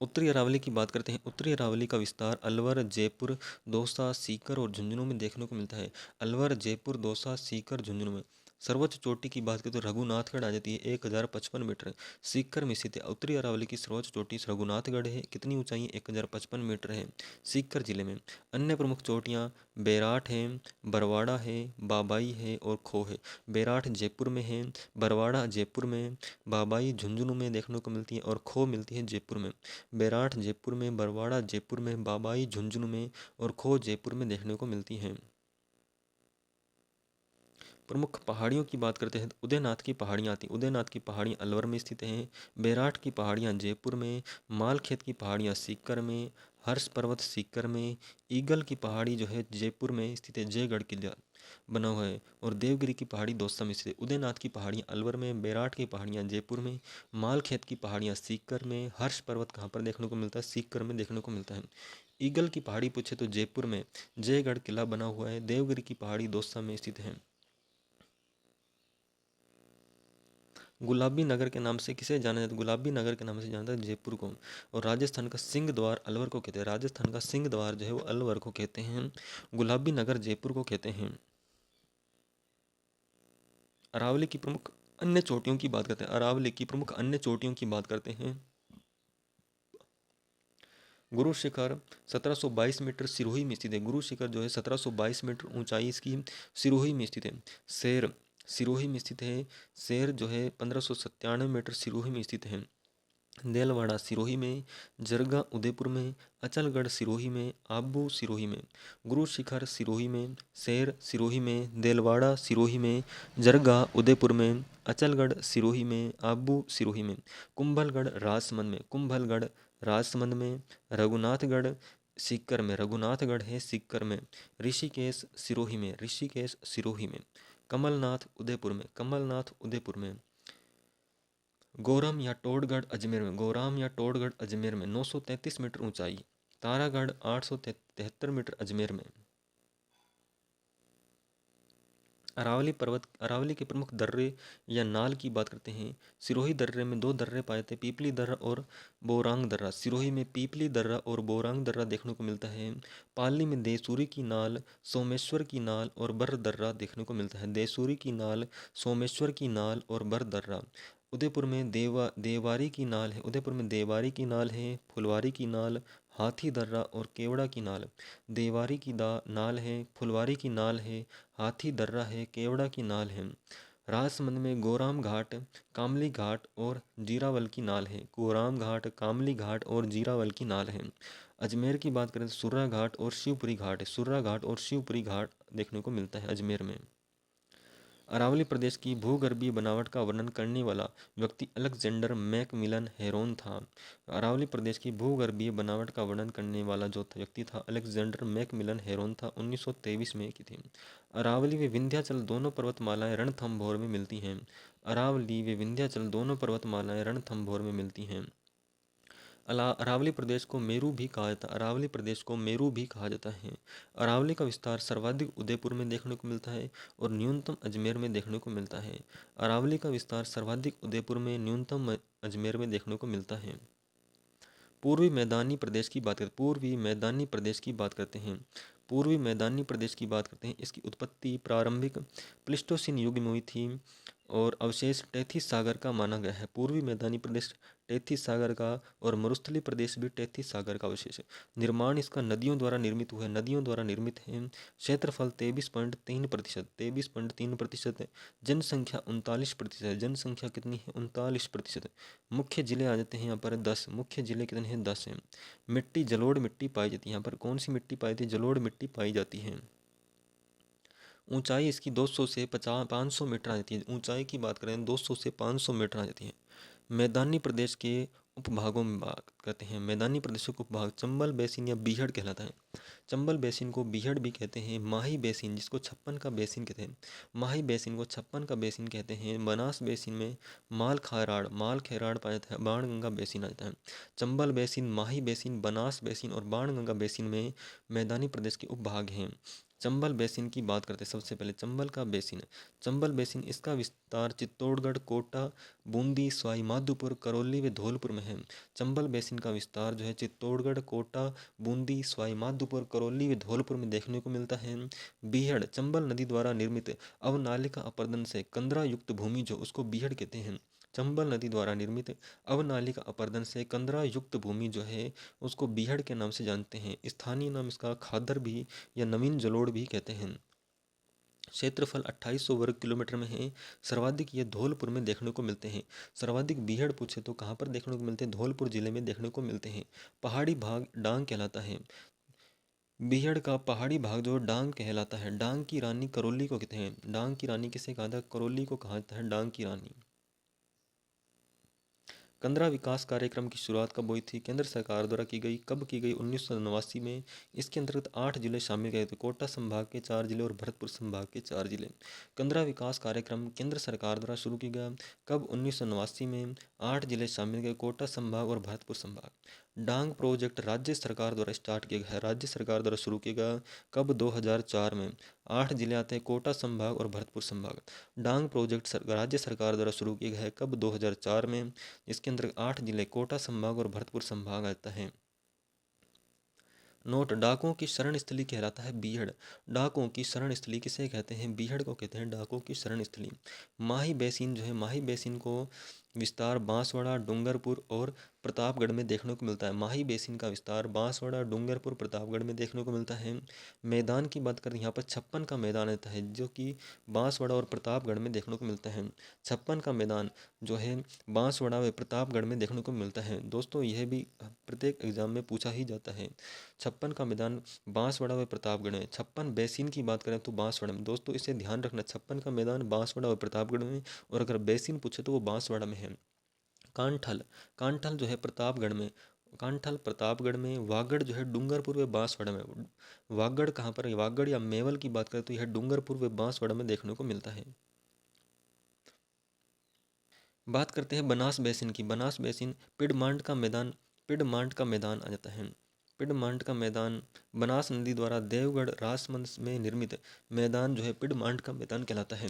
S1: उत्तरी अरावली की बात करते हैं। उत्तरी अरावली का विस्तार अलवर, जयपुर, दौसा, सीकर और झुंझुनू में देखने को मिलता है। अलवर, जयपुर, दौसा, सीकर, झुंझुनू में। सर्वोच्च चोटी की बात करें तो रघुनाथगढ़ आ जाती है 1055 मीटर। सीकर में स्थित है। उत्तरी अरावली की सर्वोच्च चोटी रघुनाथगढ़ है। कितनी ऊंचाई है? 1055 मीटर है सीकर जिले में। अन्य प्रमुख चोटियाँ बैराठ हैं, बरवाड़ा है, बाबाई है और खो है। बैराठ जयपुर में है, बरवाड़ा जयपुर में, बाबाई झुंझुनू में देखने को मिलती है और खो मिलती है जयपुर में। बैराठ जयपुर में, बरवाड़ा जयपुर में, बाबाई झुंझुनू में और खो जयपुर में देखने को मिलती हैं। प्रमुख पहाड़ियों की बात करते हैं तो उदयनाथ की पहाड़ियाँ आती हैं। उदयनाथ की पहाड़ियाँ अलवर में स्थित हैं। बैराठ की पहाड़ियाँ जयपुर में, मालखेत की पहाड़ियाँ सीकर में, हर्ष पर्वत सीकर में, ईगल की पहाड़ी जो है जयपुर में स्थित है, जयगढ़ किला बना हुआ है और देवगिरी की पहाड़ी दौसा में स्थित है। उदयनाथ की पहाड़ियाँ अलवर में, बैराठ की पहाड़ियाँ जयपुर में, मालखेत की पहाड़ियाँ सीकर में, हर्ष पर्वत कहाँ पर देखने को मिलता है? सीकर में देखने को मिलता है। ईगल की पहाड़ी पूछे तो जयपुर में जयगढ़ किला बना हुआ है। देवगिरी की पहाड़ी दौसा में स्थित है। गुलाबी नगर के नाम से किसे जाना जाता है? गुलाबी नगर के नाम से जाना जाता है जयपुर को। और राजस्थान का सिंह द्वार अलवर को कहते हैं। राजस्थान का सिंह द्वार जो है वो अलवर को कहते हैं। गुलाबी नगर जयपुर को कहते हैं। अरावली की प्रमुख अन्य चोटियों की बात करते हैं। अरावली की प्रमुख अन्य चोटियों की बात करते हैं। गुरु शिखर 1722 मीटर सिरोही में स्थित है। गुरु शिखर जो है 1722 मीटर ऊंचाई इसकी सिरोही में स्थित है। शेर सिरोही में स्थित है। शेर जो है 1597 मीटर सिरोही में स्थित है। देलवाड़ा सिरोही में, जरगा उदयपुर में, अचलगढ़ सिरोही में, आबू सिरोही में। गुरु शिखर सिरोही में, शेर सिरोही में, देलवाड़ा सिरोही में, जरगा उदयपुर में, अचलगढ़ सिरोही में, आबू सिरोही में। कुंभलगढ़ राजसमंद में, कुंभलगढ़ राजसमंद में, रघुनाथगढ़ सीकर में, रघुनाथगढ़ है सीकर में। ऋषिकेश सिरोही में, ऋषिकेश सिरोही में। कमलनाथ उदयपुर में, कमलनाथ उदयपुर में। गोरम या टोडगढ़ अजमेर में, गोराम या टोडगढ़ अजमेर में 933 मीटर ऊंचाई। तारागढ़ 873 मीटर अजमेर में। अरावली पर्वत अरावली के प्रमुख दर्रे या नाल की बात करते हैं। सिरोही दर्रे में दो दर्रे पाए जाते हैं, पीपली दर्रा और बोरांग दर्रा। सिरोही में पीपली दर्रा और बोरांग दर्रा देखने को मिलता है। पाली में देसूरी की नाल, सोमेश्वर की नाल और बर दर्रा देखने को मिलता है। देसूरी की नाल, सोमेश्वर की नाल और बर दर्रा। उदयपुर में देवारी की नाल है। उदयपुर में देवारी की नाल है, फुलवारी की नाल, हाथी दर्रा और केवड़ा की नाल। देवारी की नाल है, फुलवारी की नाल है, हाथी दर्रा है, केवड़ा की नाल है। राजसमंद में गोराम घाट, कामली घाट और जीरावल की नाल है। गोराम घाट, कामली घाट और जीरावल की नाल है। अजमेर की बात करें तो सुर्रा घाट और शिवपुरी घाट है, सुर्रा घाट और शिवपुरी घाट देखने को मिलता है अजमेर में। अरावली प्रदेश की भूगर्भीय बनावट का वर्णन करने वाला व्यक्ति अलेक्जेंडर मैकमिलन हेरोन था। अरावली प्रदेश की भूगर्भीय बनावट का वर्णन करने वाला जो व्यक्ति था अलेक्जेंडर मैकमिलन हेरोन था, 1923 में की थी। अरावली व विंध्याचल दोनों पर्वतमालाएं रणथंभौर में मिलती हैं। अरावली व विंध्याचल दोनों पर्वतमालाएं रणथंभौर में मिलती हैं। अरावली प्रदेश को मेरू भी कहा जाता है, अरावली प्रदेश को मेरू भी कहा जाता है। अरावली का विस्तार सर्वाधिक उदयपुर में देखने को मिलता है और न्यूनतम अजमेर में देखने को मिलता है। अरावली का विस्तार सर्वाधिक उदयपुर में, न्यूनतम अजमेर में देखने को मिलता है। पूर्वी मैदानी प्रदेश की बात करते पूर्वी मैदानी प्रदेश की बात करते हैं। पूर्वी मैदानी प्रदेश की बात करते हैं। इसकी उत्पत्ति प्रारंभिक प्लिस्टोसिन युग में हुई थी और अवशेष टेथिस सागर का माना गया है। पूर्वी मैदानी प्रदेश टेथिस सागर का और मरुस्थलीय प्रदेश भी टेथिस सागर का अवशेष है। निर्माण इसका नदियों द्वारा निर्मित हुआ है, नदियों द्वारा निर्मित है। क्षेत्रफल 23.3%, 23.3% है। जनसंख्या 39% है। जनसंख्या कितनी है? 39%। मुख्य जिले आ जाते हैं यहाँ पर 10। मुख्य जिले कितने हैं? 10 हैं। मिट्टी जलोढ़ मिट्टी पाई जाती है। यहाँ पर कौन सी मिट्टी पाई जाती है? जलोढ़ मिट्टी पाई जाती है। ऊंचाई इसकी 200 से 500 मीटर आ जाती है। ऊंचाई की बात करें 200 से 500 मीटर आ जाती है। मैदानी प्रदेश के उपभागों में बात करते हैं। मैदानी प्रदेशों के उपभाग चंबल बेसिन या बीहड़ कहलाता है। चंबल बेसिन को बीहड़ भी कहते हैं। माही बेसिन जिसको छप्पन का बेसिन कहते हैं, माही बेसिन को छप्पन का बेसिन कहते हैं। बनास बेसिन में माल खेराड़ पाया जाता है। बाणगंगा बेसिन आ जाता है। चंबल बेसिन, माही बेसिन, बनास बेसिन और बाणगंगा बेसिन में मैदानी प्रदेश के उपभाग हैं। चंबल बेसिन की बात करते हैं। सबसे पहले चंबल का बेसिन है। चंबल बेसिन इसका विस्तार चित्तौड़गढ़, कोटा, बूंदी, सवाई माधोपुर, करौली व धौलपुर में है। चंबल बेसिन का विस्तार जो है चित्तौड़गढ़, कोटा, बूंदी, सवाई माधोपुर, करौली व धौलपुर में देखने को मिलता है। बीहड़ चंबल नदी द्वारा निर्मित अवनालिका अपर्दन से कंदरा युक्त भूमि जो उसको बीहड़ कहते हैं। चंबल नदी द्वारा निर्मित अवनालिका अपर्दन से कंदरा युक्त भूमि जो है उसको बीहड़ के नाम से जानते हैं। स्थानीय नाम इसका खादर भी या नवीन जलोढ़ भी कहते हैं। क्षेत्रफल 2800 वर्ग किलोमीटर में है। सर्वाधिक ये धौलपुर में देखने को मिलते हैं। सर्वाधिक बीहड़ पूछे तो कहाँ पर देखने को मिलते हैं? धौलपुर जिले में देखने को मिलते हैं। पहाड़ी भाग डांग कहलाता है। बीहड़ का पहाड़ी भाग जो डांग कहलाता है। डांग की रानी करौली को कहते हैं। डांग की रानी किसे कहा था? करौली को कहा जाता है डांग की रानी। कंदरा विकास कार्यक्रम की शुरुआत कब हुई थी? केंद्र सरकार द्वारा की गई। कब की गई? 1989 में। इसके अंतर्गत 8 जिले शामिल गए थे। कोटा संभाग के 4 जिले और भरतपुर संभाग के 4 जिले। कंदरा विकास कार्यक्रम केंद्र सरकार द्वारा शुरू किया गया। कब? 1989 में। 8 जिले शामिल गए, कोटा संभाग और भरतपुर संभाग। डांग प्रोजेक्ट राज्य सरकार द्वारा स्टार्ट किया गया है। राज्य सरकार द्वारा शुरू किया गया। कब? 2004 में। 8 जिले आते हैं, कोटा संभाग और भरतपुर संभाग। डांग प्रोजेक्ट राज्य सरकार द्वारा शुरू किया गया है। कब? 2004 में। इसके अंदर 8 जिले, कोटा संभाग और भरतपुर संभाग आता है। नोट: डाकुओं की शरण स्थली कहलाता है बीहड़। डाकुओं की शरण स्थली किसे कहते हैं? बीहड़ को कहते हैं डाकुओं की शरण स्थली। माही बेसिन जो है, माही बेसिन को विस्तार बांसवाड़ा, डूंगरपुर और प्रतापगढ़ में देखने को मिलता है। माही बेसिन का विस्तार बांसवाड़ा, डूंगरपुर, प्रतापगढ़ में देखने को मिलता है। मैदान की बात करें यहाँ पर 56 का मैदान आता है जो कि बांसवाड़ा और प्रतापगढ़ में देखने को मिलता है। 56 का मैदान जो है बांसवाड़ा व प्रतापगढ़ में देखने को मिलता है। दोस्तों यह भी प्रत्येक एग्जाम में पूछा ही जाता है। 56 का मैदान बांसवाड़ा व प्रतापगढ़ में। 56 बेसिन की बात करें तो बांसवाड़ा में। दोस्तों इसे ध्यान रखना, 56 का मैदान बांसवाड़ा व प्रतापगढ़ में, और अगर बेसिन पूछे तो वो बांसवाड़ा में है। कांठल, कांठल जो है प्रतापगढ़ में। कांठल प्रतापगढ़ में। वागड़ जो है डूंगरपुर व बांसवाड़ा में। वागड़ कहाँ पर है? वागड़ या मेवल की बात करें तो यह डूंगरपुर व बांसवाड़ा में देखने को मिलता है। बात करते हैं बनास बेसिन की। बनास बेसिन पिडमांट का मैदान, पिडमांट का मैदान आ जाता है। पिडमांट का मैदान बनास नदी द्वारा देवगढ़ राजसमंद में निर्मित मैदान जो है पिडमांट का मैदान कहलाता है।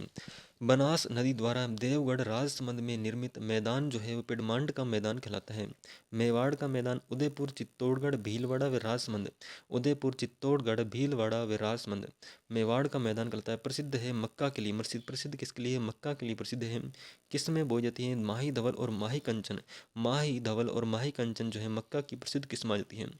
S1: बनास नदी द्वारा देवगढ़ राजसमंद में निर्मित मैदान जो है वो पिडमांट का मैदान कहलाता है। मेवाड़ का मैदान उदयपुर, चित्तौड़गढ़, भीलवाड़ा व राजसमंद। उदयपुर, चित्तौड़गढ़, भीलवाड़ा व राजसमंद मेवाड़ का मैदान कहलाता है। प्रसिद्ध है मक्का के लिए। प्रसिद्ध किसके लिए? मक्का के लिए प्रसिद्ध है। किस में बोई जाती है? माही धवल और माही कंचन। माही धवल और माही कंचन जो है मक्का की प्रसिद्ध किस्म आ जाती है।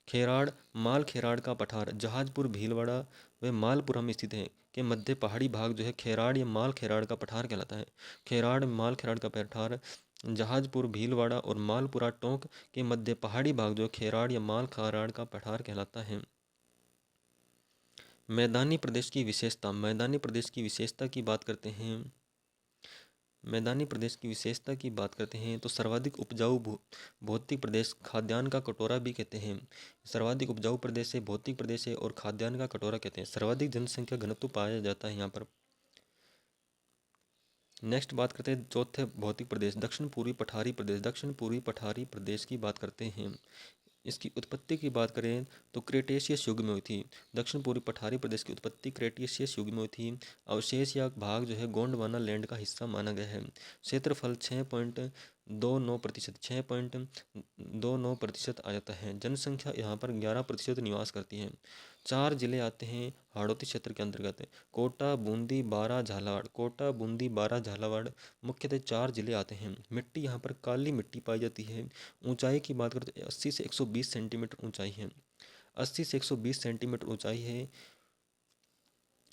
S1: खेराड़, माल खेराड़ का पठार जहाजपुर, भीलवाड़ा व मालपुरम स्थित है के मध्य पहाड़ी भाग जो है खेराड़ या माल खेराड़ का पठार कहलाता है। खेराड़, माल खेराड़ का पठार जहाजपुर, भीलवाड़ा और मालपुरा टोंक के मध्य पहाड़ी भाग जो खेराड़ या माल खाराड़ का पठार कहलाता है। मैदानी प्रदेश की विशेषता, मैदानी प्रदेश की विशेषता की बात करते हैं। मैदानी प्रदेश की विशेषता की बात करते हैं तो सर्वाधिक उपजाऊ भौतिक प्रदेश, खाद्यान्न का कटोरा भी कहते हैं। सर्वाधिक उपजाऊ प्रदेश है, भौतिक प्रदेश है और खाद्यान्न का कटोरा कहते हैं। सर्वाधिक जनसंख्या घनत्व पाया जाता है यहाँ पर। नेक्स्ट बात करते हैं चौथे भौतिक प्रदेश, दक्षिण पूर्वी पठारी प्रदेश। दक्षिण पूर्वी पठारी प्रदेश की बात करते हैं। इसकी उत्पत्ति की बात करें तो क्रेटेशियस युग में हुई थी। दक्षिण पूर्वी पठारी प्रदेश की उत्पत्ति क्रेटेशियस युग में हुई थी। अवशेष या भाग जो है गोंडवाना लैंड का हिस्सा माना गया है। क्षेत्रफल 6.29%, 6.29% आ जाता है। जनसंख्या यहाँ पर 11% निवास करती है। 4 जिले आते हैं हाड़ौती क्षेत्र के अंतर्गत, कोटा, बूंदी, बारा, झालावाड़। कोटा, बूंदी, बारा, झालावाड़ मुख्यतः 4 जिले आते हैं। मिट्टी यहाँ पर काली मिट्टी पाई जाती है। ऊंचाई की बात करें तो 80 से 120 सेंटीमीटर ऊंचाई है। 80 से 120 सेंटीमीटर ऊंचाई है।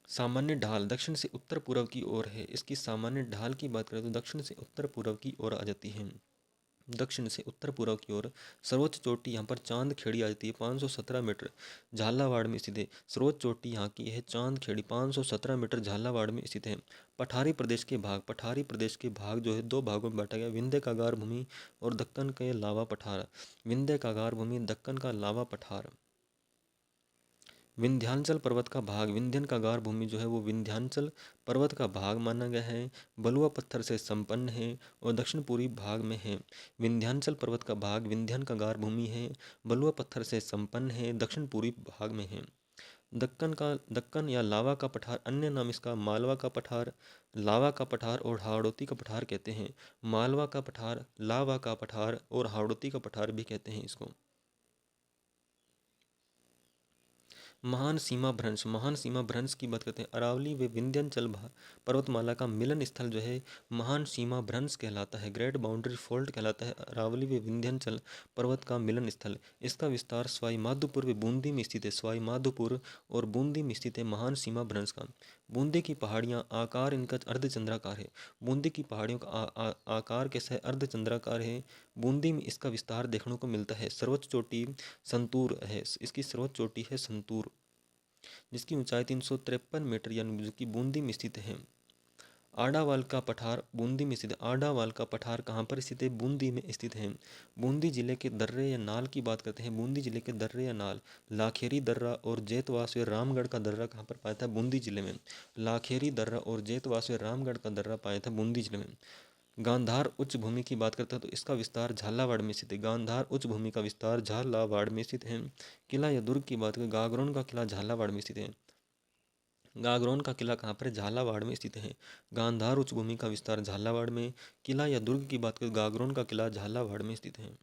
S1: सामान्य ढाल दक्षिण से उत्तर पूर्व की ओर है। इसकी सामान्य ढाल की बात करें तो दक्षिण से उत्तर पूर्व की ओर आ जाती है। दक्षिण से उत्तर पूर्व की ओर सर्वोच्च चोटी यहाँ पर चांद खेड़ी आ जाती है, 517 मीटर, झालावाड़ में स्थित है। सर्वोच्च चोटी यहाँ की है चांद खेड़ी, 517 मीटर, झालावाड़ में स्थित है। पठारी प्रदेश के भाग, पठारी प्रदेश के भाग जो है 2 भागों में बांटा गया, विंध्य का गार भूमि और दक्कन के लावा पठार। विंध्य का गार भूमि, दक्कन का लावा पठार। विंध्याचल पर्वत का भाग, विंध्यन का गार भूमि जो है वो विंध्याचल पर्वत का भाग माना गया है, बलुआ पत्थर से संपन्न है और दक्षिण पूर्वी भाग में है। विंध्याचल पर्वत का भाग विंध्यन का गार भूमि है, बलुआ पत्थर से संपन्न है, दक्षिण पूर्वी भाग में है। दक्कन या लावा का पठार, अन्य नाम इसका मालवा का पठार, लावा का पठार और हाड़ौती का पठार कहते हैं। मालवा का पठार, लावा का पठार और हाड़ौती का पठार भी कहते हैं इसको। महान सीमा भ्रंश, महान सीमा भ्रंश की बात करते हैं। अरावली व विंध्याचल पर्वतमाला का मिलन स्थल जो है महान सीमा भ्रंश कहलाता है। ग्रेट बाउंड्री फॉल्ट कहलाता है अरावली व विंध्याचल पर्वत का मिलन स्थल। इसका विस्तार सवाई माधोपुर व बूंदी में स्थित है। सवाई माधोपुर और बूंदी में स्थित है महान सीमा भ्रंश का। बूंदी की पहाड़ियाँ, आकार इनका अर्धचंद्राकार है। बूंदी की पहाड़ियों का आकार कैसा है? अर्धचंद्राकार है। बूंदी में इसका विस्तार देखने को मिलता है। सर्वोच्च चोटी संतूर है, इसकी सर्वोच्च चोटी है संतूर, जिसकी ऊंचाई 353 मीटर यानी जो कि बूंदी में स्थित है। आडावाल का पठार बूंदी में स्थित है। आडावाल का पठार कहाँ पर स्थित है? बूंदी में स्थित है। बूंदी जिले के दर्रे या नाल की बात करते हैं। बूंदी जिले के दर्रे या नाल, लाखेरी दर्रा और जेतवास व रामगढ़ का दर्रा कहाँ पर पाया था? बूंदी जिले में। लाखेरी दर्रा और जेतवास व रामगढ़ का दर्रा पाया था बूंदी जिले में। गांधार उच्च भूमि की बात करते हैं तो इसका विस्तार झालावाड़ में स्थित है। गांधार उच्च भूमि का विस्तार झालावाड़ में स्थित है। किला या दुर्ग की बात करें, गागरोन का किला झालावाड़ में स्थित है। गागरोन का किला कहाँ पर है? झालावाड़ में स्थित है। गांधार उच्च भूमि का विस्तार झालावाड़ में। किला या दुर्ग की बात करें, गागरोन का किला झालावाड़ में स्थित है।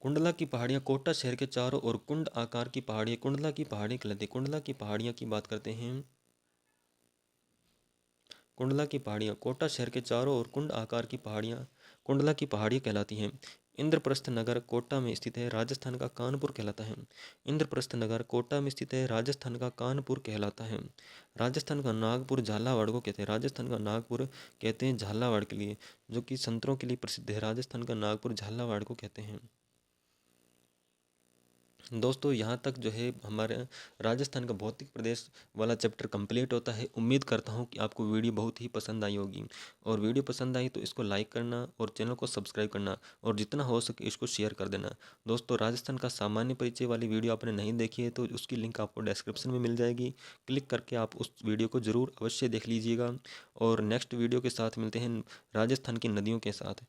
S1: कुंडला की पहाड़ियाँ कोटा शहर के चारों ओर कुंड आकार की पहाड़ियाँ कुंडला की पहाड़ियाँ कहलाती है। कुंडला की पहाड़ियाँ की बात करते हैं। कुंडला की पहाड़ियाँ कोटा शहर के चारों ओर कुंड आकार की पहाड़ियाँ कुंडला की पहाड़ियाँ कहलाती हैं। इंद्रप्रस्थ नगर कोटा में स्थित है, राजस्थान का कानपुर कहलाता है। इंद्रप्रस्थ नगर कोटा में स्थित है, राजस्थान का कानपुर कहलाता है। राजस्थान का नागपुर झालावाड़ को कहते हैं। राजस्थान का नागपुर कहते हैं झालावाड़ के लिए, जो कि संतरों के लिए प्रसिद्ध है। राजस्थान का नागपुर झालावाड़ को कहते हैं। दोस्तों यहाँ तक जो है हमारे राजस्थान का भौतिक प्रदेश वाला चैप्टर कंप्लीट होता है। उम्मीद करता हूँ कि आपको वीडियो बहुत ही पसंद आई होगी, और वीडियो पसंद आई तो इसको लाइक करना और चैनल को सब्सक्राइब करना और जितना हो सके इसको शेयर कर देना। दोस्तों राजस्थान का सामान्य परिचय वाली वीडियो आपने नहीं देखी है तो उसकी लिंक आपको डिस्क्रिप्शन में मिल जाएगी। क्लिक करके आप उस वीडियो को ज़रूर अवश्य देख लीजिएगा। और नेक्स्ट वीडियो के साथ मिलते हैं राजस्थान की नदियों के साथ।